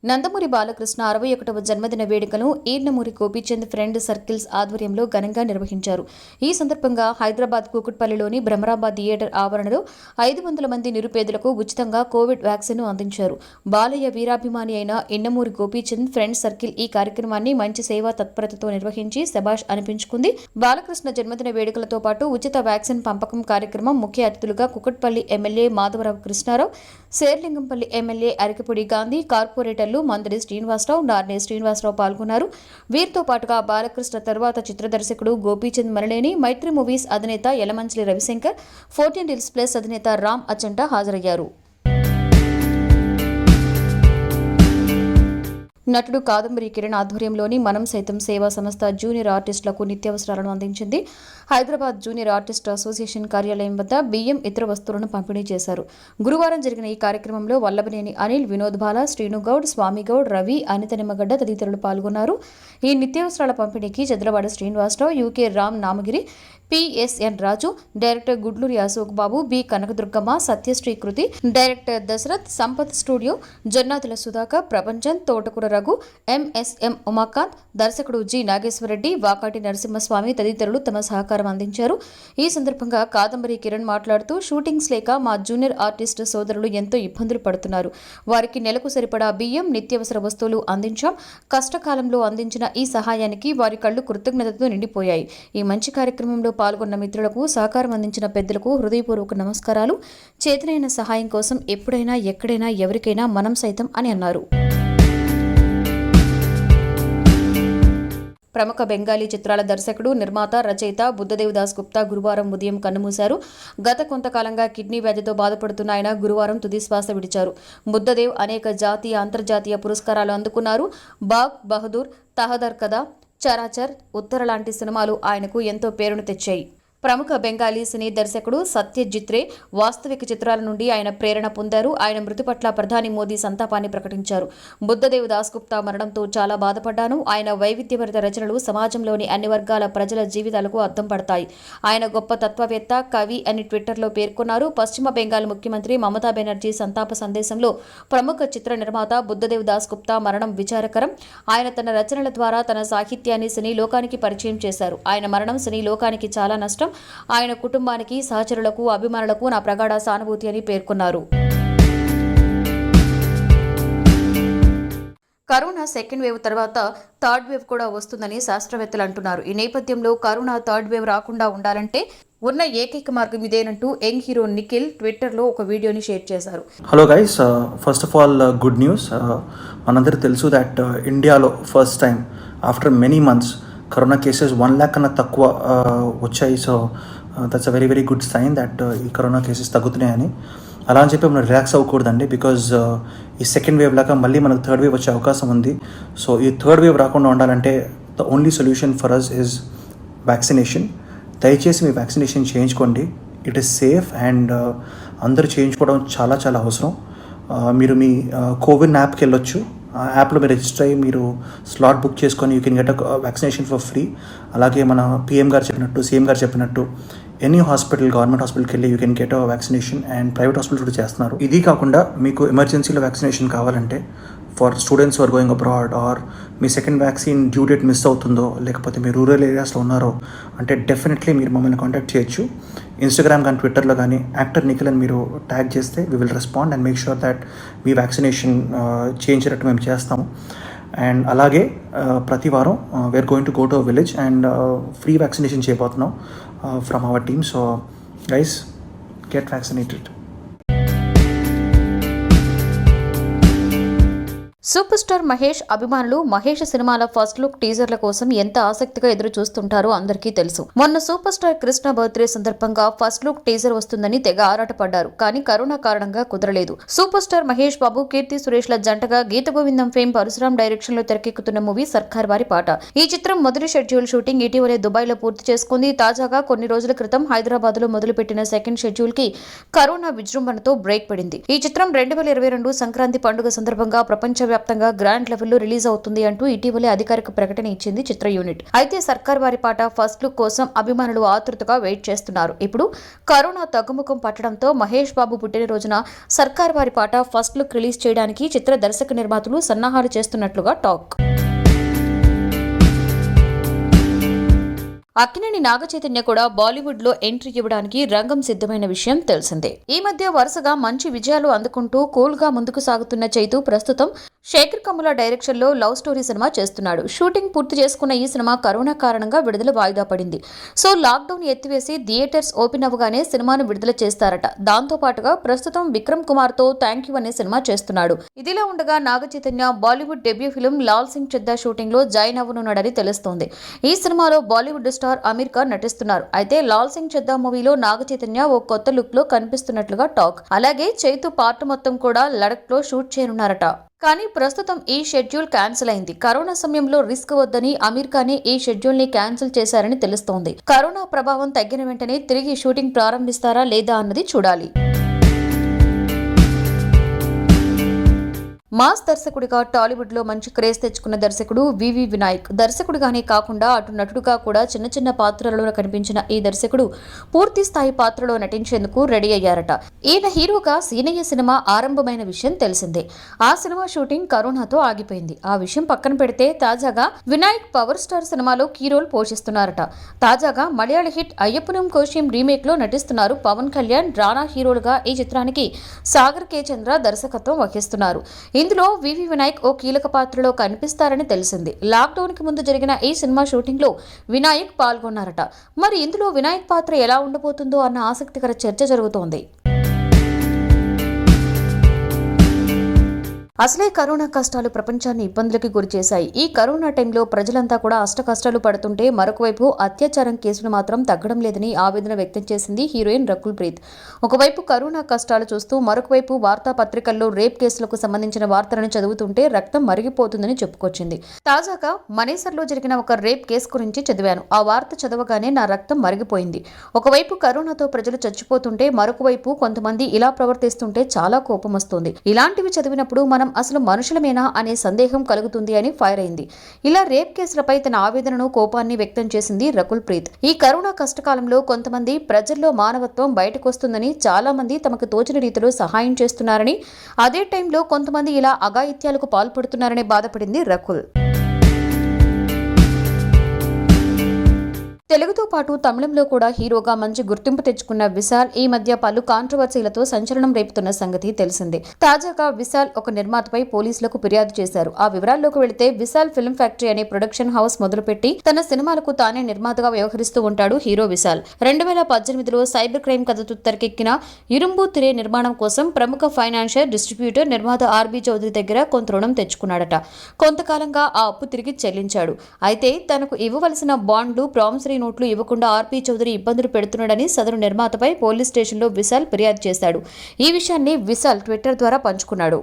నందమూరి బాలకృష్ణ 61వ జన్మదిన వేడుకను ఈర్నమూరి గోపీచంద్ ఫ్రెండ్ సర్కిల్స్ ఆధ్వర్యంలో ఘనంగా నిర్వహించారు. ఈ సందర్భంగా హైదరాబాద్ కూకట్పల్లిలోని భ్రమరాబాద్ థియేటర్ ఆవరణలో 500 మంది నిరుపేదలకు ఉచితంగా కోవిడ్ వ్యాక్సిన్ అందించారు. బాలయ్య వీరాభిమాని అయిన ఈర్నమూరి గోపీచంద్ ఫ్రెండ్ సర్కిల్ ఈ కార్యక్రమాన్ని మంచి సేవా తత్పరతతో నిర్వహించి శభాష్ అనిపించుకుంది. బాలకృష్ణ జన్మదిన వేడుకలతో పాటు ఉచిత వ్యాక్సిన్ పంపకం కార్యక్రమం ముఖ్య అతిథులుగా కూకట్పల్లి ఎమ్మెల్యే మాధవరావు కృష్ణారావు, శేర్లింగంపల్లి ఎమ్మెల్యే అరికపూడి గాంధీ, కార్పొరేటర్లు మంత్రి శ్రీనివాసరావు, నార్నే శ్రీనివాసరావు పాల్గొన్నారు. వీరితో పాటుగా బాలకృష్ణ తర్వాత చిత్ర దర్శకుడు గోపీచంద్ మరలేని, మైత్రి మూవీస్ అధినేత యలమంచిలి రవిశంకర్, 14 రీల్స్ ప్లస్ అధినేత రామ్ అచంట హాజరయ్యారు. నటుడు కాదంబరి కిరణ్ ఆధ్వర్యంలోని మనం సైతం సేవా సంస్థ జూనియర్ ఆర్టిస్టులకు నిత్యావసరాలను అందించింది. హైదరాబాద్ జూనియర్ ఆర్టిస్ట్ అసోసియేషన్ కార్యాలయం వద్ద బియ్యం, ఇతర వస్తువులను పంపిణీ చేశారు. గురువారం జరిగిన ఈ కార్యక్రమంలో వల్లభనేని అనిల్, వినోద్ బాల, శ్రీనుగౌడ్, స్వామిగౌడ్, రవి, అనిత నిమ్మగడ్డ తదితరులు పాల్గొన్నారు. ఈ నిత్యావసరాల పంపిణీకి చంద్రవాడ శ్రీనివాసరావు, యూకే రామ్ నామగిరి, పిఎస్ఎన్ రాజు, డైరెక్టర్ గుడ్లూరి అశోక్ బాబు, బి కనకదుర్గమ్మ, సత్యశ్రీ కృతి, డైరెక్టర్ దశరథ్, సంపత్ స్టూడియో, జొన్నాతుల సుధాకర్, ప్రపంచం, తోటకూర రఘు, ఎంఎస్ఎం ఉమాకాంత్, దర్శకుడు జి నాగేశ్వరరెడ్డి, వాకాటి నరసింహస్వామి తదితరులు తమ సహకారం అందించారు. ఈ సందర్భంగా కాదంబరి కిరణ్ మాట్లాడుతూ, షూటింగ్స్ లేక మా జూనియర్ ఆర్టిస్ట్ సోదరులు ఎంతో ఇబ్బందులు పడుతున్నారు. వారికి నెలకు సరిపడా బియ్యం, నిత్యావసర వస్తువులు అందించాం. కష్టకాలంలో అందించిన ఈ సహాయానికి వారి కళ్లు కృతజ్ఞతతో నిండిపోయాయి. ఈ మంచి కార్యక్రమంలో పాల్గొన్న మిత్రులకు, సహకారం అందించిన పెద్దలకు హృదయపూర్వక నమస్కారాలు. చేతనైన సహాయం కోసం ఎప్పుడైనా ఎక్కడైనా ఎవరికైనా మనం సైతం అని అన్నారు. ప్రముఖ బెంగాలీ చిత్రాల దర్శకుడు, నిర్మాత, రచయిత బుద్ధదేవ్ దాస్ గుప్తా గురువారం ఉదయం కన్నుమూశారు. గత కొంతకాలంగా కిడ్నీ వ్యాధితో బాధపడుతున్న ఆయన గురువారం తుదిశ్వాస విడిచారు. బుద్ధదేవ్ అనేక జాతీయ, అంతర్జాతీయ పురస్కారాలు అందుకున్నారు. బాగ్ బహదూర్, తహదర్ కథ, చరాచర్, ఉత్తర లాంటి సినిమాలు ఆయనకు ఎంతో పేరును తెచ్చాయి. ప్రముఖ బెంగాలీ సినీ దర్శకుడు సత్యజిత్ రే వాస్తవిక చిత్రాల నుండి ఆయన ప్రేరణ పొందారు. ఆయన మృతి పట్ల ప్రధాని మోదీ సంతాపాన్ని ప్రకటించారు. బుద్ధదేవ్ దాస్ గుప్తా మరణంతో చాలా బాధపడ్డాను. ఆయన వైవిధ్యభరిత రచనలు సమాజంలోని అన్ని వర్గాల ప్రజల జీవితాలకు అద్దం పడతాయి. ఆయన గొప్ప తత్వవేత్త, కవి అని ట్విట్టర్లో పేర్కొన్నారు. పశ్చిమ బెంగాల్ ముఖ్యమంత్రి మమతా బెనర్జీ సంతాప సందేశంలో ప్రముఖ చిత్ర నిర్మాత బుద్ధదేవ్ దాస్ గుప్తా మరణం విచారకరం. ఆయన తన రచనల ద్వారా తన సాహిత్యాన్ని సినీ లోకానికి పరిచయం చేశారు. ఆయన మరణం సినీ లోకానికి చాలా నష్టం. ఆయన కుటుంబానికి, సహచరులకు, అభిమానులకు నా ప్రగాఢ సానుభూతి అని పేర్కొన్నారు. కరోనా సెకండ్ వేవ్ తర్వాత థర్డ్ వేవ్ కూడా వస్తుందని శాస్త్రవేత్తలు అంటున్నారు. ఈ నేపథ్యంలో కరోనా థర్డ్ వేవ్ రాకుండా ఉండాలంటే ఉన్న ఏకైక మార్గం ఇదేనంటూ యంగ్ హీరో నిఖిల్ ట్విట్టర్లో ఒక వీడియోని షేర్ చేశారు. Hello guys, first of all good news. మనందరికీ తెలుసు దట్ ఇండియాలో first time after many months corona cases 1 lakh కన్నా తక్కువ వచ్చాయి. So that's a very very good sign that ఈ కరోనా కేసెస్ తగ్గుతున్నాయని. అలా అని చెప్పి మనం రిలాక్స్ అవ్వకూడదండి, బికాజ్ ఈ సెకండ్ వేవ్ లాగా మళ్ళీ మనకు థర్డ్ వేవ్ వచ్చే అవకాశం ఉంది. సో ఈ థర్డ్ వేవ్ రాకుండా ఉండాలంటే the only solution for us is vaccination. దయచేసి మీ వ్యాక్సినేషన్ చేయించుకోండి. ఇట్ ఈస్ సేఫ్ అండ్ అందరూ చేయించుకోవడం చాలా చాలా అవసరం. మీరు మీ కోవిన్ యాప్కి వెళ్ళొచ్చు. ఆ యాప్లో మీరు రిజిస్టర్ అయ్యి మీరు స్లాట్ బుక్ చేసుకొని you can get a vaccination for free. అలాగే మన పిఎం గారు చెప్పినట్టు, సీఎం గారు చెప్పినట్టు ఎనీ హాస్పిటల్, గవర్నమెంట్ హాస్పిటల్కి వెళ్ళి you can get a vaccination and private hospital కూడా చేస్తున్నారు. ఇది కాకుండా మీకు ఎమర్జెన్సీలో వ్యాక్సినేషన్ కావాలంటే for students are going abroad, or మీ second vaccine due date miss అవుతుందో, లేకపోతే మీరు రూరల్ ఏరియాస్లో ఉన్నారో అంటే డెఫినెట్లీ మీరు మమ్మల్ని కాంటాక్ట్ చేయొచ్చు. ఇన్స్టాగ్రామ్ కానీ ట్విట్టర్లో కానీ యాక్టర్ నిఖిల్ అని మీరు ట్యాగ్ చేస్తే we will respond and make sure that మీ వ్యాక్సినేషన్ చేయించేటట్టు మేము చేస్తాము. అండ్ అలాగే ప్రతి వారం we're going to go to a village and free vaccination చేయబోతున్నాం from our team. So guys, get vaccinated. Super star Mahesh అభిమానులు మహేష్ సినిమాల ఫస్ట్ లుక్ టీజర్ల కోసం ఎంత ఆసక్తిగా ఎదురు చూస్తుంటారో అందరికీ తెలుసు. మొన్న సూపర్ స్టార్ కృష్ణ బర్త్డే సందర్భంగా ఫస్ట్ లుక్ టీజర్ వస్తుందని తెగ ఆరాటపడ్డారు. కానీ కరోనా కారణంగా కుదరలేదు. సూపర్ స్టార్ మహేష్ బాబు, కీర్తి సురేష్ల జంటగా గీత గోవిందం ఫేమ్ పరశురాం డైరెక్షన్ లో తెరకెక్కుతున్న మూవీ సర్కార్ వారి పాట. ఈ చిత్రం మొదటి షెడ్యూల్ షూటింగ్ ఇటీవలే దుబాయ్ లో పూర్తి చేసుకుంది. తాజాగా కొన్ని రోజుల క్రితం హైదరాబాద్ లో మొదలుపెట్టిన సెకండ్ షెడ్యూల్ కి కరోనా విజృంభణతో బ్రేక్ పడింది. ఈ చిత్రం 2022 సంక్రాంతి పండుగ సందర్భంగా ప్రపంచవ్యాప్తంగా గ్రాండ్ లెవెల్లో రిలీజ్ అవుతుంది అంటూ ఇటీవలే అధికారిక ప్రకటన ఇచ్చింది చిత్ర యూనిట్. అయితే సర్కార్ వారి పాట ఫస్ట్ లుక్ కోసం అభిమానులు ఆతృతగా వెయిట్ చేస్తున్నారు. ఇప్పుడు కరోనా తగ్గుముఖం పట్టడంతో మహేష్ బాబు పుట్టినరోజున సర్కార్ వారి పాట ఫస్ట్ లుక్ రిలీజ్ చేయడానికి చిత్ర దర్శక నిర్మాతలు సన్నాహాలు చేస్తున్నట్లుగా టాక్. అక్కినేని నాగచైతన్య కూడా బాలీవుడ్ లో ఎంట్రీ ఇవ్వడానికి రంగం సిద్ధమైన విషయం తెలిసిందే. ఈ మధ్య వరుసగా మంచి విజయాలు అందుకుంటూ కూల్ గా ముందుకు సాగుతున్న చైతు ప్రస్తుతం శేఖర్ కమ్ముల డైరెక్షన్ లో లవ్ స్టోరీ సినిమా చేస్తున్నాడు. షూటింగ్ పూర్తి చేసుకున్న ఈ సినిమా కరోనా కారణంగా విడుదల వాయిదా పడింది. సో లాక్డౌన్ ఎత్తివేసి థియేటర్స్ ఓపెన్ అవ్వగానే సినిమాను విడుదల చేస్తారట. దాంతో పాటుగా ప్రస్తుతం విక్రమ్ కుమార్ తో థ్యాంక్ యూ అనే సినిమా చేస్తున్నాడు. ఇదిలా ఉండగా Naga Chaitanya Bollywood debut film Lal Singh Chadha shooting లో జాయిన్ అవ్వనున్నాడని తెలుస్తోంది. ఈ సినిమాలో బాలీవుడ్ స్టార్ అమీర్ ఖాన్ నటిస్తున్నారు. అయితే లాల్ సింగ్ చెద్దా మూవీలో నాగచైతన్య ఓ కొత్త లుక్ లో కనిపిస్తున్నట్లుగా టాక్. అలాగే చైతు పార్ట్ మొత్తం కూడా లడక్ లో షూట్ చేయనున్నారట. కానీ ప్రస్తుతం ఈ షెడ్యూల్ క్యాన్సిల్ అయింది. కరోనా సమయంలో రిస్క్ వద్దని అమీర్ ఖాన్ ఈ షెడ్యూల్ ని క్యాన్సిల్ చేశారని తెలుస్తోంది. కరోనా ప్రభావం తగ్గిన వెంటనే తిరిగి షూటింగ్ ప్రారంభిస్తారా లేదా అన్నది చూడాలి. మాస్ దర్శకుడిగా టాలీవుడ్ లో మంచి క్రేజ్ తెచ్చుకున్న దర్శకుడు వివి వినాయక్. దర్శకుడిగానే కాకుండా అటు నటుడుగా కూడా చిన్న చిన్న పాత్రలలో కనిపించిన ఈ దర్శకుడు పూర్తి స్థాయి పాత్రలో నటించేందుకు రెడీ అయ్యారట. ఈయన హీరోగా సీనయ్య సినిమా ఆరంభమైన విషయం తెలిసిందే. ఆ సినిమా షూటింగ్ కరోనాతో ఆగిపోయింది. ఆ విషయం పక్కన పెడితే తాజాగా వినాయక్ పవర్ స్టార్ సినిమాలో కీ రోల్ పోషిస్తున్నారట. తాజాగా మలయాళ హిట్ అయ్యప్పనం కోశం రీమేక్ లో నటిస్తున్నారు పవన్ కళ్యాణ్. రానా హీరోలుగా ఈ చిత్రానికి సాగర్ కే చంద్ర దర్శకత్వం వహిస్తున్నారు. ఇందులో వివి వినాయక్ ఓ కీలక పాత్రలో కనిపిస్తారని తెలిసింది. లాక్డౌన్ కి ముందు జరిగిన ఈ సినిమా షూటింగ్ లో వినాయక్ పాల్గొన్నారట. మరి ఇందులో వినాయక్ పాత్ర ఎలా ఉండబోతుందో అన్న ఆసక్తికర చర్చ జరుగుతోంది. అసలే కరోనా కష్టాలు ప్రపంచాన్ని ఇబ్బందులకి గురిచేశాయి. ఈ కరోనా టైంలో ప్రజలంతా కూడా అష్టకష్టాలు పడుతుంటే మరొకవైపు అత్యాచారం కేసులు మాత్రం తగ్గడం లేదని ఆవేదన వ్యక్తం చేసింది హీరోయిన్ రకుల్ ప్రీత్. ఒకవైపు కరోనా కష్టాలు చూస్తూ మరొకవైపు వార్తాపత్రికల్లో రేప్ కేసులకు సంబంధించిన వార్తలను చదువుతుంటే రక్తం మరిగిపోతుందని చెప్పుకొచ్చింది. తాజాగా మనేసర్లో జరిగిన ఒక రేప్ కేసు గురించి చదివాను. ఆ వార్త చదవగానే నా రక్తం మరిగిపోయింది. ఒకవైపు కరోనాతో ప్రజలు చచ్చిపోతుంటే మరొకవైపు కొంతమంది ఇలా ప్రవర్తిస్తుంటే చాలా కోపం వస్తుంది. ఇలాంటివి చదివినప్పుడు మనం అసలు మనుషులమేనా అనే సందేహం కలుగుతుంది అని ఫైర్ అయింది. ఇలా రేప్ కేసులపై తన ఆవేదనను, కోపాన్ని వ్యక్తం చేసింది రకుల్ ప్రీత్. ఈ కరోనా కష్టకాలంలో కొంతమంది ప్రజల్లో మానవత్వం బయటకొస్తుందని, చాలా మంది తమకు తోచిన రీతిలో సహాయం చేస్తున్నారని, అదే టైంలో కొంతమంది ఇలా అఘాయిత్యాలకు పాల్పడుతున్నారని బాధపడింది రకుల్. తెలుగుతో పాటు తమిళంలో కూడా హీరోగా మంచి గుర్తింపు తెచ్చుకున్న విశాల్ ఈ మధ్య పలు కాంట్రవర్సీలతో సంచలనం రేపుతున్న సంగతి తెలిసిందే. తాజాగా విశాల్ ఒక నిర్మాతపై పోలీసులకు ఫిర్యాదు చేశారు. ఆ వివరాల్లోకి వెళితే విశాల్ ఫిల్మ్ ఫ్యాక్టరీ అనే ప్రొడక్షన్ హౌస్ మొదలుపెట్టి తన సినిమాలకు తానే నిర్మాతగా వ్యవహరిస్తూ ఉంటాడు హీరో విశాల్. 2018లో సైబర్ క్రైమ్ కథతో తెరకెక్కిన ఇరుంబు తిరే నిర్మాణం కోసం ప్రముఖ ఫైనాన్షియల్ డిస్ట్రిబ్యూటర్ నిర్మాత ఆర్బీ చౌదరి దగ్గర కొంత రుణం తెచ్చుకున్నాడట. కొంతకాలంగా ఆ అప్పు తిరిగి చెల్లించాడు. అయితే తనకు ఇవ్వవలసిన బాండ్లు, ప్రామిసరీ నోట్లు ఇవ్వకుండా ఆర్పీ చౌదరి ఇబ్బందులు పెడుతున్నాడని సదరు నిర్మాతపై పోలీస్ స్టేషన్లో విశాల్ ఫిర్యాదు చేశాడు. ఈ విషయాన్ని విశాల్ ట్విట్టర్ ద్వారా పంచుకున్నాడు.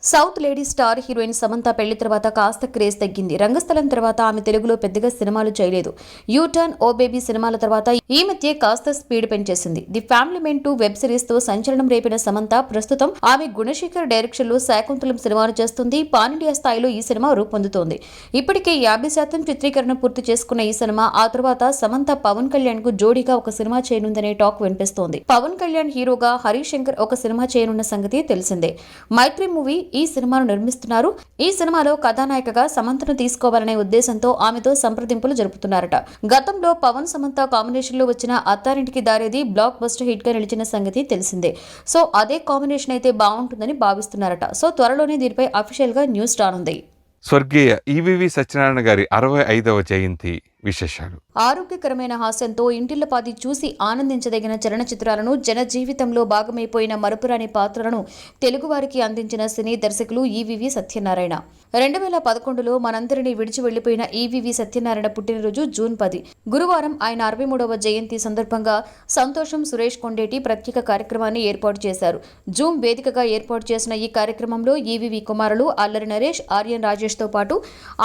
South lady star heroine Samantha పెళ్లి తర్వాత కాస్త క్రేజ్ తగ్గింది. రంగస్థలం తర్వాత ఆమె తెలుగులో పెద్దగా సినిమాలు చేయలేదు. యూటర్న్, ఓ బేబీ సినిమాల తర్వాత ఈ మధ్య కాస్త స్పీడ్ పెంచేసింది. The family men 2 web series తో సంచలనం రేపిన సమంత ప్రస్తుతం ఆమె గుణశేఖర్ డైరెక్షన్ లో శాకుంతలం సినిమాను చేస్తుంది. పాన్ ఇండియా స్థాయిలో ఈ సినిమా రూపొందుతోంది. ఇప్పటికే 50% చిత్రీకరణ పూర్తి చేసుకున్న ఈ సినిమా ఆ తర్వాత సమంత పవన్ కళ్యాణ్ కు జోడీగా ఒక సినిమా చేయనుందనే టాక్ వినిపిస్తోంది. పవన్ కళ్యాణ్ హీరోగా హరీష్ శంకర్ ఒక సినిమా చేయనున్న సంగతి తెలిసిందే. మైత్రి మూవీ ఈ సినిమాను నిర్మిస్తున్నారు. ఈ సినిమాలో కథానాయికగా సమంతను తీసుకోవాలనే ఉద్దేశంతో ఆమెతో సంప్రదింపులు జరుపుతున్నారట. గతంలో పవన్ సమంత కాంబినేషన్ లో వచ్చిన Attarintiki Daredi block buster hit గా నిలిచిన సంగతి తెలిసిందే. సో అదే కాంబినేషన్ అయితే బాగుంటుందని భావిస్తున్నారట. సో త్వరలోనే దీనిపై అఫీషియల్ గా న్యూస్ రానుంది. స్వర్గీయ ఈవీవి సత్యనారాయణ గారి 65వ జయంతి విశేషాలు. ఆరోగ్యకరమైన హాస్యంతో ఇంటిల్లపాది చూసి ఆనందించదగిన చలనచిత్రాలను, జన జీవితంలో భాగమైపోయిన మరపురాని పాత్రలను తెలుగువారికి అందించిన సినీ దర్శకులు ఈవీవి సత్యనారాయణ. 2011లో మనందరినీ విడిచి వెళ్లిపోయిన ఈవీవి సత్యనారాయణ పుట్టినరోజు జూన్ 10. గురువారం ఆయన 63వ జయంతి సందర్భంగా సంతోషం సురేష్ కొండేటి ప్రత్యేక కార్యక్రమాన్ని ఏర్పాటు చేశారు. జూమ్ వేదికగా ఏర్పాటు చేసిన ఈ కార్యక్రమంలో ఈవీవి కుమారులు అల్లరి నరేష్, ఆర్యన్ రాజేష్తో పాటు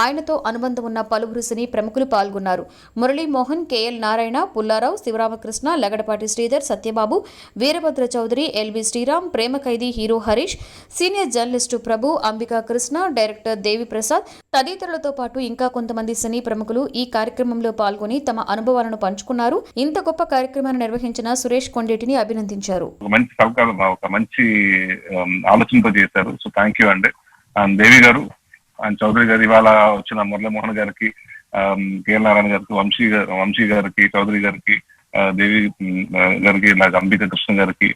ఆయనతో అనుబంధం ఉన్న పలువురు సినీ ప్రముఖులు పాల్గొన్నారు. మురళీమోహన్, కేఎల్ నారాయణ, పుల్లారావు, శివరామకృష్ణ, లగడపాటి శ్రీధర్, సత్యబాబు, వీరభద్ర చౌదరి, ఎల్వి శ్రీరామ్, ప్రేమ ఖైదీ హీరో హరీష్, సీనియర్ జర్నలిస్టు ప్రభు, అంబికా కృష్ణ, డైరెక్టర్ దేవి ప్రసాద్ తదితరులతో పాటు ఇంకా కొంతమంది సినీ ప్రముఖులు ఈ కార్యక్రమంలో పాల్గొని తమ అనుభవాలను పంచుకున్నారు. ఇంత గొప్ప కార్యక్రమాన్ని నిర్వహించిన సురేష్ కొండేటిని అభినందించారు. ఒక మంచి ఆలోచనతో చేశారు. సో థ్యాంక్ యూ అండి. దేవి గారు, చౌదరి గారు, ఇవాళ వచ్చిన మురళీమోహన్ గారికి, కేఎల్ నారాయణ గారికి, వంశీ గారికి, చౌదరి గారికి, దేవి గారికి, ఇలాగ అంబికా కృష్ణ గారికి,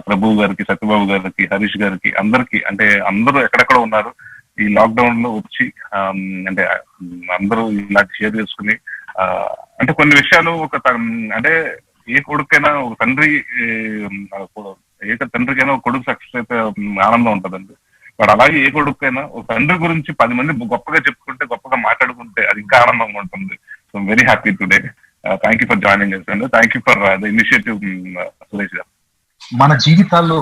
ప్రభు గారికి, సత్యబాబు గారికి, హరీష్ గారికి, అందరికి, అంటే అందరూ ఎక్కడెక్కడ ఉన్నారు ఈ లాక్డౌన్ లో వచ్చి, అంటే అందరూ ఇలాంటి షేర్ చేసుకుని, అంటే కొన్ని విషయాలు అంటే ఏ కొడుకైనా ఒక తండ్రికైనా ఒక కొడుకు సక్సెస్ అయితే ఆనందం ఉంటుందండి. వాడు అలాగే ఏ కొడుకైనా ఒక తండ్రి గురించి 10 మంది గొప్పగా చెప్పుకుంటే, గొప్పగా మాట్లాడుకుంటే అది ఇంకా ఆనందంగా ఉంటుంది. So very happy today. Thank you for joining us and thank you for the initiative Suresh గారు. మన జీవితాల్లో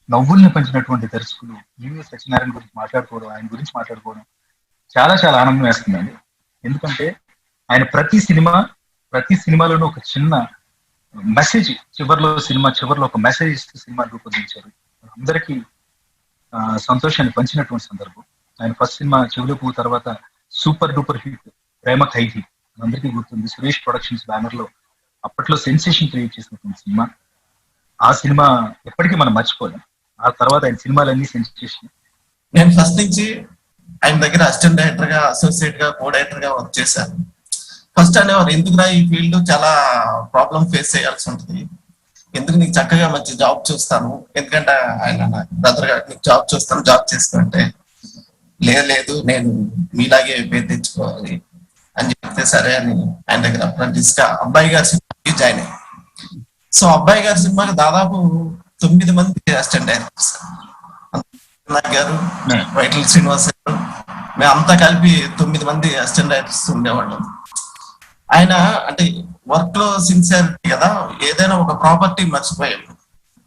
నవ్వుల్ని పెంచినటువంటి దర్శకులు ఈవీవి సత్యనారాయణ గురించి మాట్లాడుకోవడం, ఆయన గురించి మాట్లాడుకోవడం చాలా చాలా ఆనందం వేస్తుందండి. ఎందుకంటే ఆయన ప్రతి సినిమాలోనూ ఒక చిన్న మెసేజ్, చివరిలో ఒక మెసేజ్ ఇస్తూ సినిమాలు రూపొందించారు. అందరికీ సంతోషాన్ని పంచినటువంటి సందర్భం. ఆయన ఫస్ట్ సినిమా చెవులు పువ్వు తర్వాత సూపర్ డూపర్ హిట్ ప్రేమ ఖైదీ అందరికీ గుర్తుంది. సురేష్ ప్రొడక్షన్స్ బ్యానర్ లో అప్పట్లో సెన్సేషన్ క్రియేట్ చేసినటువంటి సినిమా. ఆ సినిమా ఎప్పటికీ మనం మర్చిపోలేం. ఆ తర్వాత ఆయన సినిమాలన్నీ సెన్సేషన్. నేను ఫస్ట్ నుంచి ఆయన దగ్గర అసిస్టెంట్ డైరెక్టర్ గా, అసోసియేట్ గా, కో డైరెక్టర్ గా వర్క్ చేశాను. ఫస్ట్ అనేవారు, ఎందుకురా ఈ ఫీల్డ్ చాలా ప్రాబ్లం ఫేస్ చేయాల్సి ఉంటుంది, ఎందుకు నీకు చక్కగా మంచి జాబ్ చూస్తాను, ఎందుకంటే ఆయన బ్రదర్ గా నీకు జాబ్ చూస్తాను, జాబ్ చేసుకుంటే లేదు నేను మీలాగే పేరు తెచ్చుకోవాలి అని చెప్తే సరే అని ఆయన దగ్గర అప్రెంటిస్ గా అబ్బాయి గారి సినిమాకి జాయిన్ అయ్యాను. సో అబ్బాయి గారి సినిమాకి దాదాపు 9 మంది అసిస్టెంట్ డైరెక్టర్స్ గారు, వైటల్ శ్రీనివాస్ గారు, మేమంతా కలిపి 9 మంది అసిస్టెంట్ డైరెక్టర్స్ ఉండేవాళ్ళం. ఆయన అంటే వర్క్ లో సిన్సియారిటీ కదా, ఏదైనా ఒక ప్రాపర్టీ మర్చిపోయాము,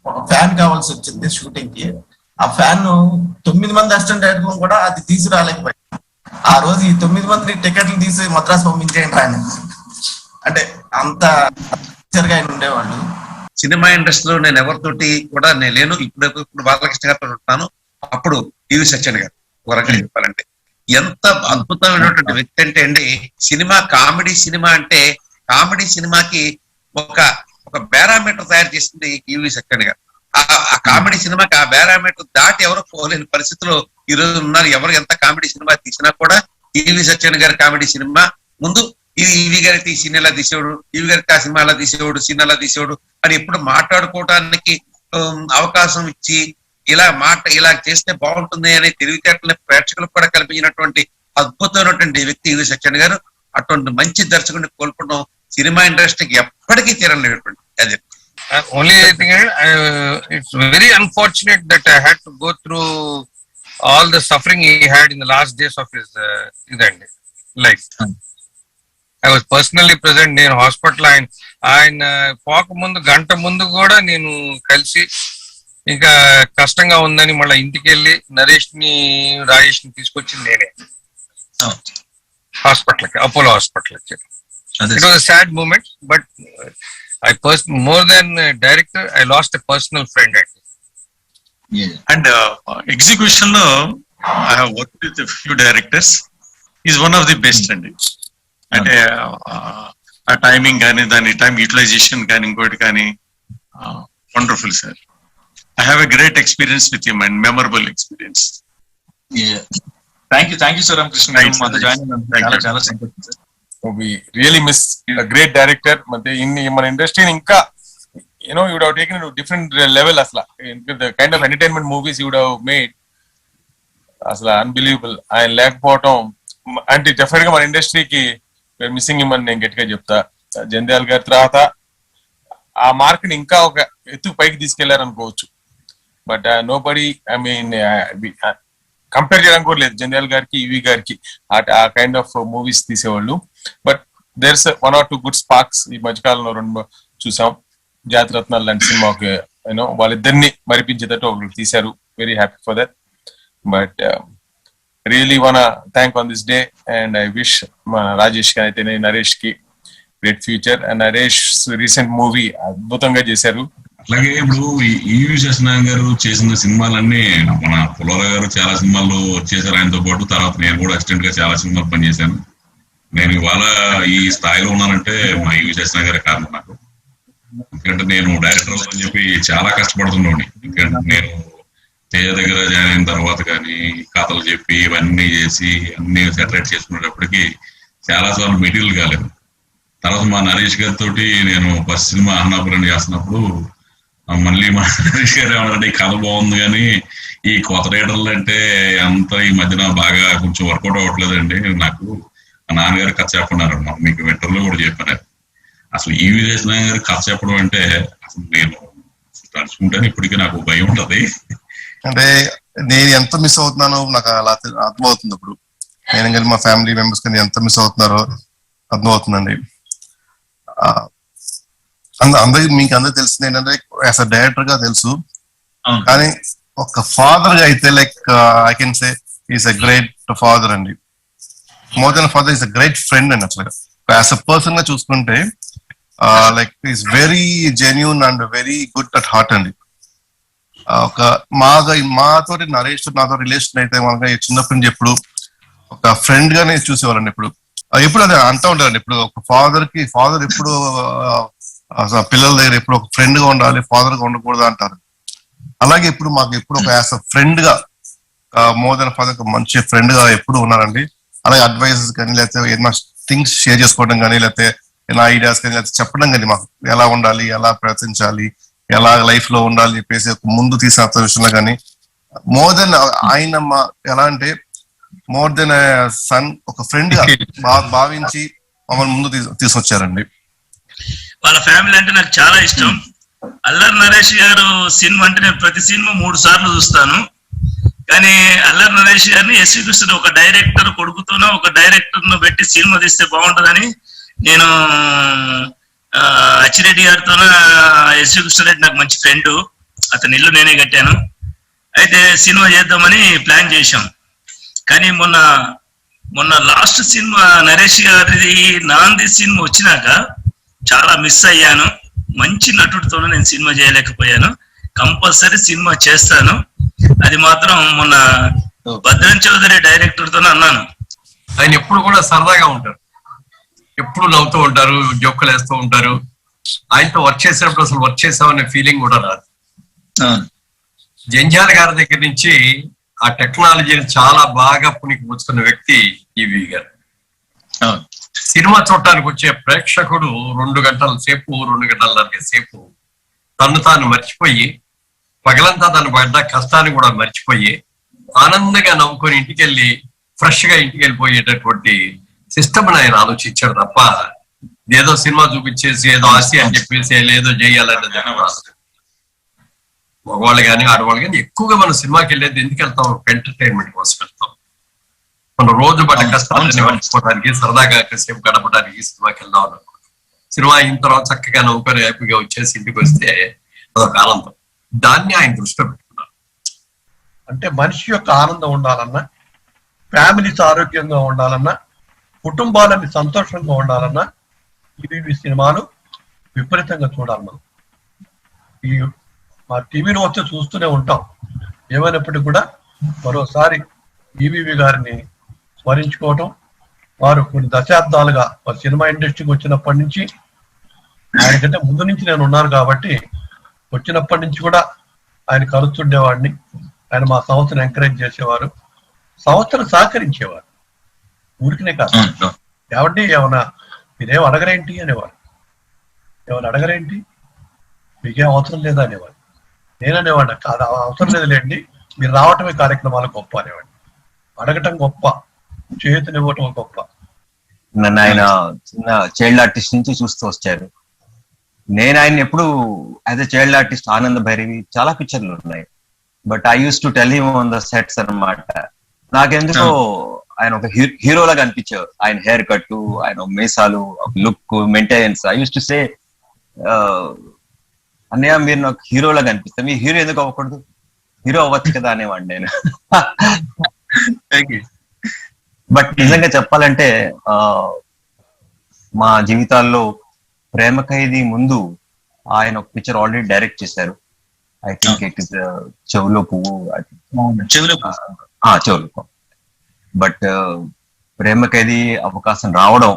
ఒక ఫ్యాన్ కావాల్సి వచ్చింది షూటింగ్ కి, ఆ ఫ్యాన్ 9 మంది అసిస్టెంట్ డైరెక్టర్ కూడా అది తీసుకురాలేకపోయాం. ఆ రోజు ఈ 9 మంది టికెట్లు తీసి మద్రాసు పంపించేయండి ఆయన, అంటే అంత ఆయన ఉండేవాళ్ళు. సినిమా ఇండస్ట్రీలో నేను ఎవరితోటి కూడా నేను లేను. ఇప్పుడు బాలకృష్ణ గారితో ఉంటాను. అప్పుడు ఈవి సత్యన్ గారు ఒక రకంగా చెప్పాలంటే ఎంత అద్భుతమైనటువంటి వ్యక్తి అంటే అండి, కామెడీ సినిమా అంటే కామెడీ సినిమాకి ఒక బేరామీటర్ తయారు చేసింది ఈవి సత్యన్ గారు. ఆ కామెడీ సినిమాకి ఆ బేరామీటర్ దాటి ఎవరు పోలేని పరిస్థితిలో ఈ రోజు ఉన్నారు. ఎవరు ఎంత కామెడీ సినిమా తీసినా కూడా ఈవి సత్యన్ గారి కామెడీ సినిమా ముందు ఈవి గారికి ఈ సినిమా తీసేవాడు, ఈవి గారికి ఆ సినిమా అలా తీసేవాడు, సినిమాలా తీసేవాడు అని ఎప్పుడు మాట్లాడుకోవటానికి అవకాశం ఇచ్చి ఇలా చేస్తే బాగుంటుంది అనే తెలివితేటలని ప్రేక్షకులకు కూడా కల్పించినటువంటి అద్భుతమైనటువంటి వ్యక్తి ఈవి సత్యన్ గారు. అటువంటి మంచి దర్శకుడిని కోల్పోవడం సినిమా ఇండస్ట్రీకి ఎప్పటికీ తీరలేటువంటి అది. Only thing is, it's very unfortunate that I had to go through all the suffering he had in the last days of his life. I was personally present. నేను హాస్పిటల్ ఆయన పోక గంట ముందు కూడా నేను కలిసి ఇంకా కష్టంగా ఉందని మళ్ళీ ఇంటికి వెళ్ళి నరేష్ ని రాజేష్ ని తీసుకొచ్చింది నేనే హాస్పిటల్కి, అపోలో హాస్పిటల్కి. It was sad moment, but more than a director, I lost a personal friend. And execution lo I have worked with a few directors. He's one of the best అండి. అంటే ఆ టైమింగ్ కానీ దాని time utilisation కానీ ఇంకోటి కానీ wonderful sir. I have a great experience with him and memorable experience. Thank you sir. Ramkrishna చాలా సంతోషం sir. We really miss a great director. మన ఇండస్ట్రీని ఇంకా you would have taken it to different level. అసలు the kind of entertainment movies you would have made అసలు unbelievable. ఆయన లేకపోవటం అంటే డెఫినెట్ గా మన ఇండస్ట్రీకి మిస్సింగ్ ఇమ్మని నేను గట్టిగా చెప్తా. జంధ్యాల గారి తర్వాత ఆ మార్క్ ని ఇంకా ఒక ఎత్తు పైకి తీసుకెళ్లారనుకోవచ్చు. But nobody, I mean compare చేయడానికి కూడా లేదు జంధ్యాల గారికి ఈవి గారికి ఆ కైండ్ ఆఫ్ మూవీస్ తీసేవాళ్ళు. But there's 1 or 2 good sparks ఈ మధ్యకాలంలో 2 చూసాం. జాతిరత్నాలు లాంటి సినిమా వాళ్ళిద్దరిని మరిపించేటట్టు ఒకరు తీశారు. Very happy for that. But really one thank on this day and I wish మన రాజేష్ కి అయితేనే, నరేష్ కి great future. And Naresh recent movie అద్భుతంగా చేశారు. అట్లాగే ఇప్పుడు ఈవి సత్యనారాయణ గారు చేసిన సినిమాలన్నీ, మన పుల్లారావు గారు చాలా సినిమాల్లో చేశారు ఆయనతో పాటు. తర్వాత నేను కూడా అసిస్టెంట్ గా చాలా సినిమాలు పనిచేశాను. నేను ఇవాళ ఈ స్థాయిలో ఉన్నానంటే మా ఈవి సత్యనారాయణ గారే కారణం నాకు. ఎందుకంటే నేను డైరెక్టర్ అని చెప్పి చాలా కష్టపడుతున్నాను. ఎందుకంటే నేను తేజ దగ్గర జాయిన్ అయిన తర్వాత కానీ కథలు చెప్పి ఇవన్నీ చేసి అన్ని సెటరేట్ చేసుకునేటప్పటికి చాలా సార్లు మెటీరియల్ కాలేదు. తర్వాత మా నరేష్ గారితో నేను ఫస్ట్ సినిమా అహనాపురం చేస్తున్నప్పుడు మళ్ళీ మా నరేష్ గారు ఏమన్నారంటే ఈ కథ బాగుంది కానీ ఈ కొత్త రైటర్లు అంటే అంత ఈ మధ్యన బాగా కొంచెం వర్కౌట్ అవ్వట్లేదండి, నాకు మా నాన్నగారు కథ చెప్పన్నారు. మీకు వింటర్లో కూడా చెప్పారు. అసలు ఈ విదేశం గారు కథ చెప్పడం అంటే అసలు నేను తలుచుకుంటాను ఇప్పటికీ నాకు భయం ఉంటది. అంటే నేను ఎంత మిస్ అవుతున్నానో నాకు అలా అర్థమవుతుంది. ఇప్పుడు నేను కానీ మా ఫ్యామిలీ మెంబర్స్ కానీ ఎంత మిస్ అవుతున్నారో అర్థమవుతుందండి. అందరికి మీకు అందరికి తెలిసింది ఏంటంటే యాజ్ అ డైరెక్టర్ గా తెలుసు, కానీ ఒక ఫాదర్ గా అయితే like I can say is a great father అండి. More than father is a great friend అండి. అసలు యాజ్ అ పర్సన్ గా చూసుకుంటే like is very genuine and very good at heart అండి. ఒక మాతోటి నరేష్ నాతో రిలేషన్ అయితే మనకి చిన్నప్పటి నుంచి ఎప్పుడు ఒక ఫ్రెండ్ గానే చూసేవాళ్ళండి. ఎప్పుడు అదే అంటూ ఉంటారండి. ఇప్పుడు ఒక ఫాదర్ ఎప్పుడు పిల్లల దగ్గర ఎప్పుడు ఒక ఫ్రెండ్ గా ఉండాలి, ఫాదర్ గా ఉండకూడదు అంటారు. అలాగే ఇప్పుడు మాకు ఎప్పుడు ఒక యాజ్ అ ఫ్రెండ్ గా మోర్ దెన్ ఫాదర్ మంచి ఫ్రెండ్ గా ఎప్పుడు ఉన్నారండి. అలాగే అడ్వైజెస్ కానీ లేకపోతే ఏదైనా థింగ్స్ షేర్ చేసుకోవడం కానీ లేకపోతే ఏదైనా ఐడియాస్ కానీ లేకపోతే చెప్పడం కానీ మాకు ఎలా ఉండాలి, ఎలా ప్రవర్తించాలి, ఎలా లైఫ్ లో ఉండాలి చెప్పేసి ముందు తీసిన విషయంలో కానీ మోర్ దెన్ ఆయన ఎలా అంటే మోర్ దెన్ సన్ ఒక ఫ్రెండ్ గా భావించి మమ్మల్ని ముందు తీసుకొచ్చారండి. వాళ్ళ ఫ్యామిలీ అంటే నాకు చాలా ఇష్టం. అల్లరి నరేష్ గారు సినిమా అంటే నేను ప్రతి సినిమా 3 సార్లు చూస్తాను. కానీ అల్లరి నరేష్ గారిని ఎస్వి కృష్ణ ఒక డైరెక్టర్ కొడుకుతోనో ఒక డైరెక్టర్ ను పెట్టి సినిమా తీస్తే బాగుంటుందని నేను అచ్చిరెడ్డి గారితోనో, ఎస్వి కృష్ణారెడ్డి నాకు మంచి ఫ్రెండ్, అతని ఇల్లు నేనే కట్టాను. అయితే సినిమా చేద్దామని ప్లాన్ చేశాం. కానీ మొన్న లాస్ట్ సినిమా నరేష్ గారిది నాంది సినిమా వచ్చినాక చాలా మిస్ అయ్యాను. మంచి నటుడితోనూ నేను సినిమా చేయలేకపోయాను. కంపల్సరీ సినిమా చేస్తాను. అది మాత్రం మొన్న భద్రం చౌదరి డైరెక్టర్ తోనే అన్నాను. ఆయన ఎప్పుడు కూడా సరదాగా ఉంటారు, ఎప్పుడు నవ్వుతూ ఉంటారు, జోకులు వేస్తూ ఉంటారు. ఆయనతో వర్క్ చేసేటప్పుడు అసలు వర్క్ చేసామనే ఫీలింగ్ కూడా రాదు. జంజాల గారి దగ్గర నుంచి ఆ టెక్నాలజీని చాలా బాగా పునికి పుచ్చుకున్న వ్యక్తి ఈవి గారు. సినిమా చూడటానికి వచ్చే ప్రేక్షకుడు 2 గంటల సేపు 2 గంటలన్నర సేపు తను తాను మర్చిపోయి పగలంతా తను పడ్డ కష్టాన్ని కూడా మర్చిపోయి ఆనందంగా నవ్వుకొని ఇంటికి వెళ్ళి ఫ్రెష్ గా ఇంటికి వెళ్ళిపోయేటటువంటి సిస్టమ్ ఆయన ఆలోచించాడు తప్ప ఏదో సినిమా చూపించేసి ఏదో ఆస్తి అని చెప్పేసి ఏదో చేయాలనేది మగవాళ్ళు కానీ ఆడవాళ్ళు కానీ ఎక్కువగా మనం సినిమాకి వెళ్ళేది ఎందుకు వెళ్తాం? ఎంటర్టైన్మెంట్ కోసం వెళ్తాం. మనం రోజు పడ్డ కష్టాలని మర్చిపోవడానికి సరదాగా సేపు గడపడానికి సినిమాకి వెళ్దాం అనుకుంటాం. సినిమా అయిన తర్వాత చక్కగా నవ్వుకొని హ్యాపీగా వచ్చేసి ఇంటికి వస్తే అదొక ఆనందం. దాన్ని ఆయన దృష్టిలో పెట్టుకున్నారు. అంటే మనిషి యొక్క ఆనందం ఉండాలన్నా, ఫ్యామిలీస్ ఆరోగ్యంగా ఉండాలన్నా, కుటుంబాలని సంతోషంగా ఉండాలన్నా ఇవి సినిమాలు విపరీతంగా చూడాలి. మనం మా టీవీలో వస్తే చూస్తూనే ఉంటాం. ఏమైనప్పటికీ కూడా మరోసారి ఈవీవి గారిని స్మరించుకోవటం, వారు కొన్ని దశాబ్దాలుగా సినిమా ఇండస్ట్రీకి వచ్చినప్పటి నుంచి, ఆయనకంటే ముందు నుంచి నేను ఉన్నాను కాబట్టి వచ్చినప్పటి నుంచి కూడా ఆయన కలుస్తుండేవాడిని. ఆయన మా సంస్థను ఎంకరేజ్ చేసేవారు, సంస్థను సహకరించేవారు. ఊరికినే కాదు, ఏమండి ఏమన్నా మీరేం అడగరేంటి అనేవారు, ఏమైనా అడగరేంటి, మీకేం అవసరం లేదా అనేవారు. నేననేవాడిని కాదు, అవసరం లేదులేండి, మీరు రావటమే కార్యక్రమాలు గొప్ప అనేవాడిని. అడగటం గొప్ప, చేతునివ్వటం గొప్ప. నన్ను ఆయన చిన్న చైల్డ్ ఆర్టిస్ట్ నుంచి చూస్తూ వచ్చారు. నేను ఆయన ఎప్పుడు యాజ్ ఎ చైల్డ్ ఆర్టిస్ట్ ఆనంద భైరవి చాలా పిక్చర్లు ఉన్నాయి, but I use to tell him on the sets అన్నమాట. నాకెందుకో ఆయన ఒక హీరోలాగా అనిపించారు. ఆయన హెయిర్ కట్, ఆయన మీసాలు, look, maintenance. I use to say అన్నయ్య మీరు నాకు హీరోలాగా అనిపిస్తారు, మీ హీరో ఎందుకు అవ్వకూడదు, హీరో అవ్వచ్చు కదా అనేవాడిని నేను. బట్ నిజంగా చెప్పాలంటే మా జీవితాల్లో ప్రేమ ఖైదీ ముందు ఆయన ఒక పిక్చర్ ఆల్రెడీ డైరెక్ట్ చేశారు. ఐ థింక్ ఇట్ ఇస్ చెవులో పువ్వు, చెవులో. బట్ ప్రేమ ఖైదీ అవకాశం రావడం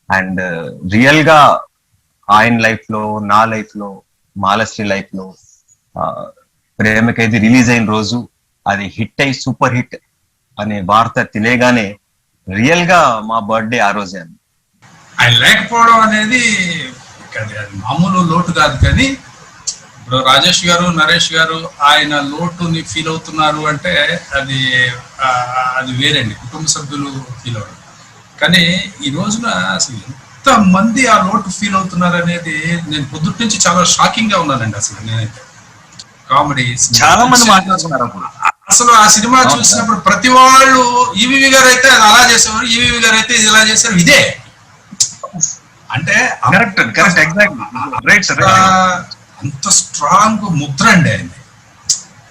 అండ్ రియల్ గా ఆయన లైఫ్ లో, నా లైఫ్ లో, మాలశ్రీ లైఫ్ లో ప్రేమ ఖైదీ రిలీజ్ అయిన రోజు అది హిట్ అయి సూపర్ హిట్ అనే వార్త తెలియగానే రియల్ గా మా బర్త్డే ఆ రోజే. ఆయన లేకపోవడం అనేది మామూలు లోటు కాదు, కానీ ఇప్పుడు రాజేష్ గారు, నరేష్ గారు ఆయన లోటుని ఫీల్ అవుతున్నారు అంటే అది వేరండి, కుటుంబ సభ్యులు ఫీల్ అవ్వడం. కానీ ఈ రోజున అసలు ఎంత మంది ఆ లోటు ఫీల్ అవుతున్నారు అనేది నేను పొద్దుటి నుంచి చాలా షాకింగ్ గా ఉన్నానండి. అసలు నేనైతే కామెడీ చాలా మంది మాట్లాడుతున్నారు అసలు ఆ సినిమా చూసినప్పుడు ప్రతి వాళ్ళు ఈవీవి గారు అయితే అది అలా చేసేవారు, ఈవీవి గారు అయితే ఇది ఇలా చేశారు, ఇదే అంటే అంత స్ట్రాంగ్ ముద్ర అండి ఆయన.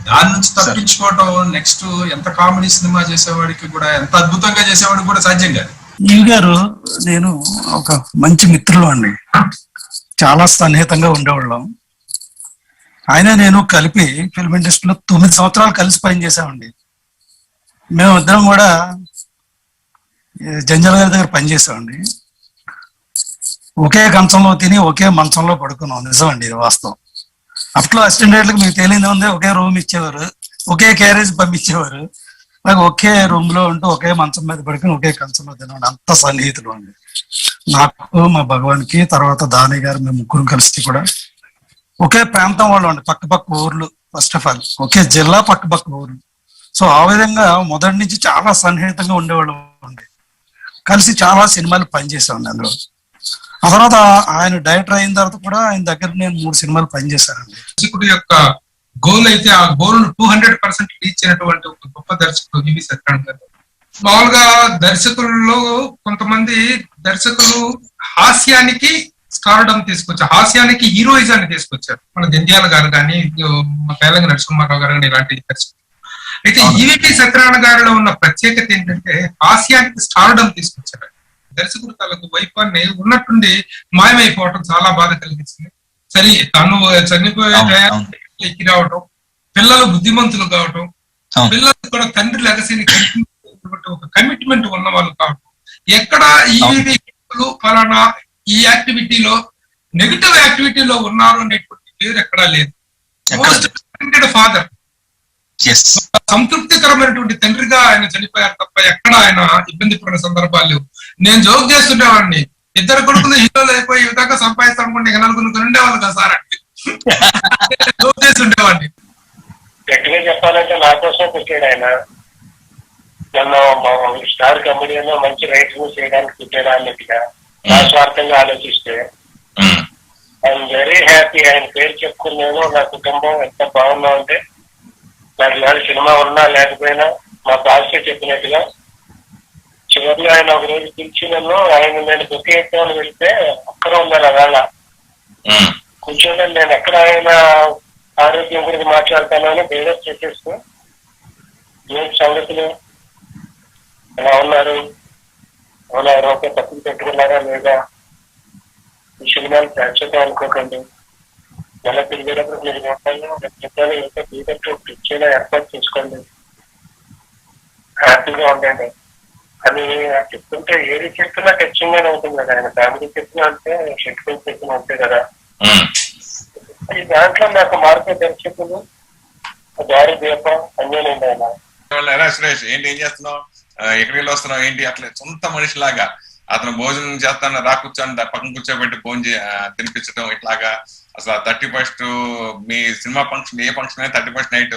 దాని నుంచి తప్పించుకోవటం నెక్స్ట్ ఎంత కామెడీ సినిమా చేసేవాడికి కూడా, ఎంత అద్భుతంగా చేసేవాడికి కూడా సాధ్యం కాదు. ఈవి గారు నేను ఒక మంచి మిత్రులు అండి, చాలా సన్నిహితంగా ఉండేవాళ్ళం. ఆయన నేను కలిపి ఫిల్మ్ ఇండస్ట్రీలో 9 సంవత్సరాలు కలిసి పనిచేసామండి. మేము ఇద్దరం కూడా జంజాల గారి దగ్గర పనిచేసామండి. ఒకే కంచంలో తిని ఒకే మంచంలో పడుకున్నాం. నిజం అండి, ఇది వాస్తవం. అప్పట్లో అసిస్టెంట్ డైరెక్టర్లకు మీకు తెలియదు ఉంది, ఒకే రూమ్ ఇచ్చేవారు, ఒకే క్యారేజ్ పంపించేవారు, అలాగే ఒకే రూమ్ లో ఉంటూ ఒకే మంచం మీద పడుకుని ఒకే కంచంలో తినండి. అంత సన్నిహితులు అండి నాకు, మా భగవాన్కి, తర్వాత దాని గారు, మేము ముగ్గురు కలిసి కూడా ఒకే ప్రాంతం వాళ్ళు అండి, పక్క ఊర్లు. ఫస్ట్ ఆఫ్ ఆల్ ఒకే జిల్లా, పక్క ఊర్లు. సో ఆ విధంగా మొదటి నుంచి చాలా సన్నిహితంగా ఉండేవాళ్ళు అండి. కలిసి చాలా సినిమాలు పనిచేసామండి. అందులో ఆ తర్వాత ఆయన డైరెక్టర్ అయిన తర్వాత కూడా ఆయన దగ్గర నేను 3 సినిమాలు పనిచేశానండి. దర్శకుడు యొక్క గోల్ అయితే ఆ గోల్ 200% రీచ్ అయినటువంటి ఒక గొప్ప దర్శకుడు ఈవి సత్యనారాయణ గారు. మామూలుగా దర్శకుల్లో కొంతమంది దర్శకులు హాస్యానికి స్టార్డమ్ తీసుకొచ్చారు, హాస్యానికి హీరోయిజాన్ని తీసుకొచ్చారు. మన జంధ్యాల గారు కానీ, మా పేలంగి నరసింహారావు గారు కానీ ఇలాంటి దర్శకులు. అయితే ఈవీపీ సత్యనారాయణ గారిలో ఉన్న ప్రత్యేకత ఏంటంటే హాస్యానికి స్టార్డమ్ తీసుకొచ్చారు. దర్శకుడు తనకు వైఫాన్ని ఉన్నట్టుండి మాయమైపోవటం చాలా బాధ కలిగించింది. సరే, తను చనిపోయే ఎక్కి రావటం, పిల్లలు బుద్ధిమంతులు కావటం, పిల్లలు కూడా తండ్రి లెగసీని ఒక కమిట్మెంట్ ఉన్న వాళ్ళు కావటం, ఎక్కడ ఈవీపీ ఫలానా ఈ యాక్టివిటీలో నెగిటివ్ యాక్టివిటీలో ఉన్నారు అనేటువంటి పేరు ఎక్కడా లేదు. ఫాదర్, సంతృప్తికరమైనటువంటి తండ్రిగా ఆయన చనిపోయారు తప్ప ఎక్కడ ఆయన ఇబ్బంది పడిన సందర్భాలు లేవు. నేను జోక్ చేస్తుండేవాడిని, 2 కొడుకులు హీరోలు అయిపోయి ఈ విధంగా సంపాదిస్తానుకుంటే 4 ఉండేవాళ్ళు కదా సార్ అంటే జోక్ చేస్తుండేవాడిని. గట్టిగా చెప్పాలంటే నా కోసం పెట్టాడు ఆయన. నన్ను స్టార్ కమెడియన్ మంచి రైటింగ్ చేయడానికి పెట్టాడా అన్నట్టుగా నా స్వార్థంగా ఆలోచిస్తే ఐఎమ్ వెరీ హ్యాపీ. ఆయన పేరు చెప్పుకున్నాను, నా కుటుంబం ఎంత బాగున్నా అంటే నాకు ఇవాళ సినిమా ఉన్నా లేకపోయినా మా బాస్య చెప్పినట్టుగా చివరిలో ఆయన ఒక రోజు పిలిచి నన్ను, ఆయన నేను బుక్ ఎత్తామని వెళ్తే అక్కడ ఉన్నారు అవేళ కూర్చొని, నేను ఎక్కడ ఆయన ఆరోగ్యం గురించి మాట్లాడతానని బేరస్ చేసేస్తూ ఏం సంగతులు ఎలా ఉన్నారు, అవునా ఎవరో తప్పులు పెట్టుకున్నారా లేదా, ఈ సినిమాలు ప్రేక్షకులు అనుకోకండి, నెల తిరిగేటప్పుడు మీరు చెప్పాలి, ఇంకా థియేటర్ పిచ్చైనా ఏర్పాటు చేసుకోండి, హ్యాపీగా ఉండండి అని చెప్తుంటే ఏది చెప్తున్నా టచ్చింగ్గానే ఉంటుంది కదా. ఆయన ఫ్యామిలీ చెప్పినా అంటే, సెంటిమెంట్ చెప్పినా అంతే కదా. ఈ దాంట్లో నాకు మార్పు దర్శకులు దారి దీప అంజనండి ఆయన. సురేష్ ఏంటి, ఏం చేస్తున్నావు, ఎక్కడికి వెళ్ళి వస్తున్నావు ఏంటి, అట్లా సొంత మనిషిలాగా అతను భోజనం చేస్తాను రా కూర్చొని పక్కన కూర్చోబెట్టి భోజనం తినిపించడం, ఇట్లాగా అసలు 31st మీ సినిమా ఫంక్షన్ ఏ ఫంక్షన్ అయినా 31st నైట్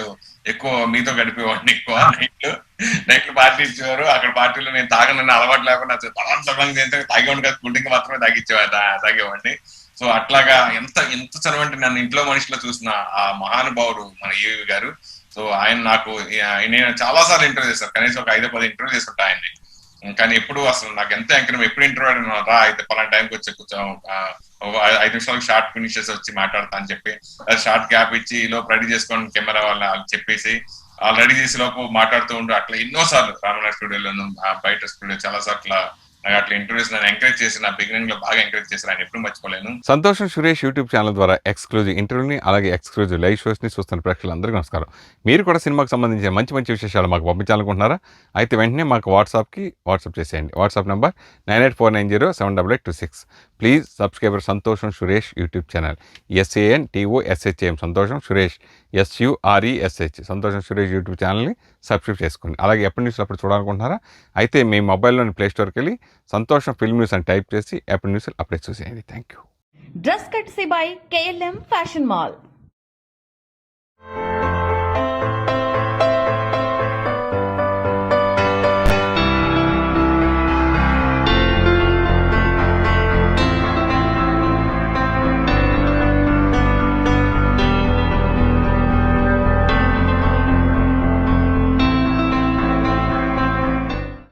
ఎక్కువ మీతో గడిపేవాడిని. ఎక్కువ నైట్లు పార్టీ ఇచ్చేవారు. అక్కడ పార్టీలో నేను తాగనని అలవాటు లేకుండా తాగేవాడిని కాదు, కూల్ డ్రింక్ మాత్రమే తాగేవాడిని. సో అట్లాగా ఎంత చనువంటే నన్ను ఇంట్లో మనిషిలో చూసిన ఆ మహానుభావుడు మన ఈవి గారు. సో ఆయన నాకు నేను చాలా సార్లు ఇంటర్వ్యూ చేశాను, కనీసం ఒక 5-10 ఇంటర్వ్యూ చేస్తుంటా ఆయన్ని. కానీ ఎప్పుడు అసలు నాకు ఎంత ఎంకరేజ్, ఎప్పుడు ఇంటర్వ్యూ రా అయితే పలానా టైంకి వచ్చి కూర్చోం, 5 నిమిషాలకు షార్ట్ ఫినిష్ చేసి వచ్చి మాట్లాడతా అని చెప్పి షార్ట్ గ్యాప్ ఇచ్చి లోపు రెడీ చేసుకోండి కెమెరా వాళ్ళని చెప్పేసి వాళ్ళు రెడీ చేసి లోపు మాట్లాడుతూ ఉండు. అట్లా ఎన్నోసార్లు రామనాథ్ స్టూడియోలోను బయట స్టూడియో చాలా సార్లు నాకు అట్లా ఇంటర్వ్యూస్ నన్ను ఎంకరేజ్ చేసి నా బిగినింగ్ లో బాగా ఎంకరేజ్ చేసి ఆయన ఎప్పుడు మర్చిపోలేను. సంతోషం సురేష్ యూట్యూబ్ ఛానల్ ద్వారా ఎక్స్క్లూజివ్ ఇంటర్వ్యూని అలాగే ఎక్స్క్లూజివ్ లైవ్ షోస్ని చూస్తున్న ప్రేక్షకులందరికీ నమస్కారం. మీరు కూడా సినిమాకి సంబంధించిన మంచి విశేషాలు మాకు పంపించాలనుకుంటున్నారా? అయితే వెంటనే మాకు వాట్సాప్ చేసేయండి. WhatsApp number 9849078826. ప్లీజ్ సబ్స్క్రైబర్ సంతోషం సురేష్ యూట్యూబ్ ఛానల్. SANTOSHAM సంతోషం సురేష్ SURESH సంతోషం సురేష్ యూట్యూబ్ ఛానల్ని సబ్స్క్రైబ్ చేసుకోండి. అలాగే ఎప్పటి న్యూస్ అప్పుడు చూడాలనుకుంటున్నారా? అయితే మీ మొబైల్లోని ప్లే స్టోర్కి వెళ్ళి సంతోషం ఫిల్మ్ న్యూస్ అని టైప్ చేసి ఎప్పటి న్యూస్ అప్పుడే చూసేయండి. Thank you. Dress కట్సీ by KLM fashion mall.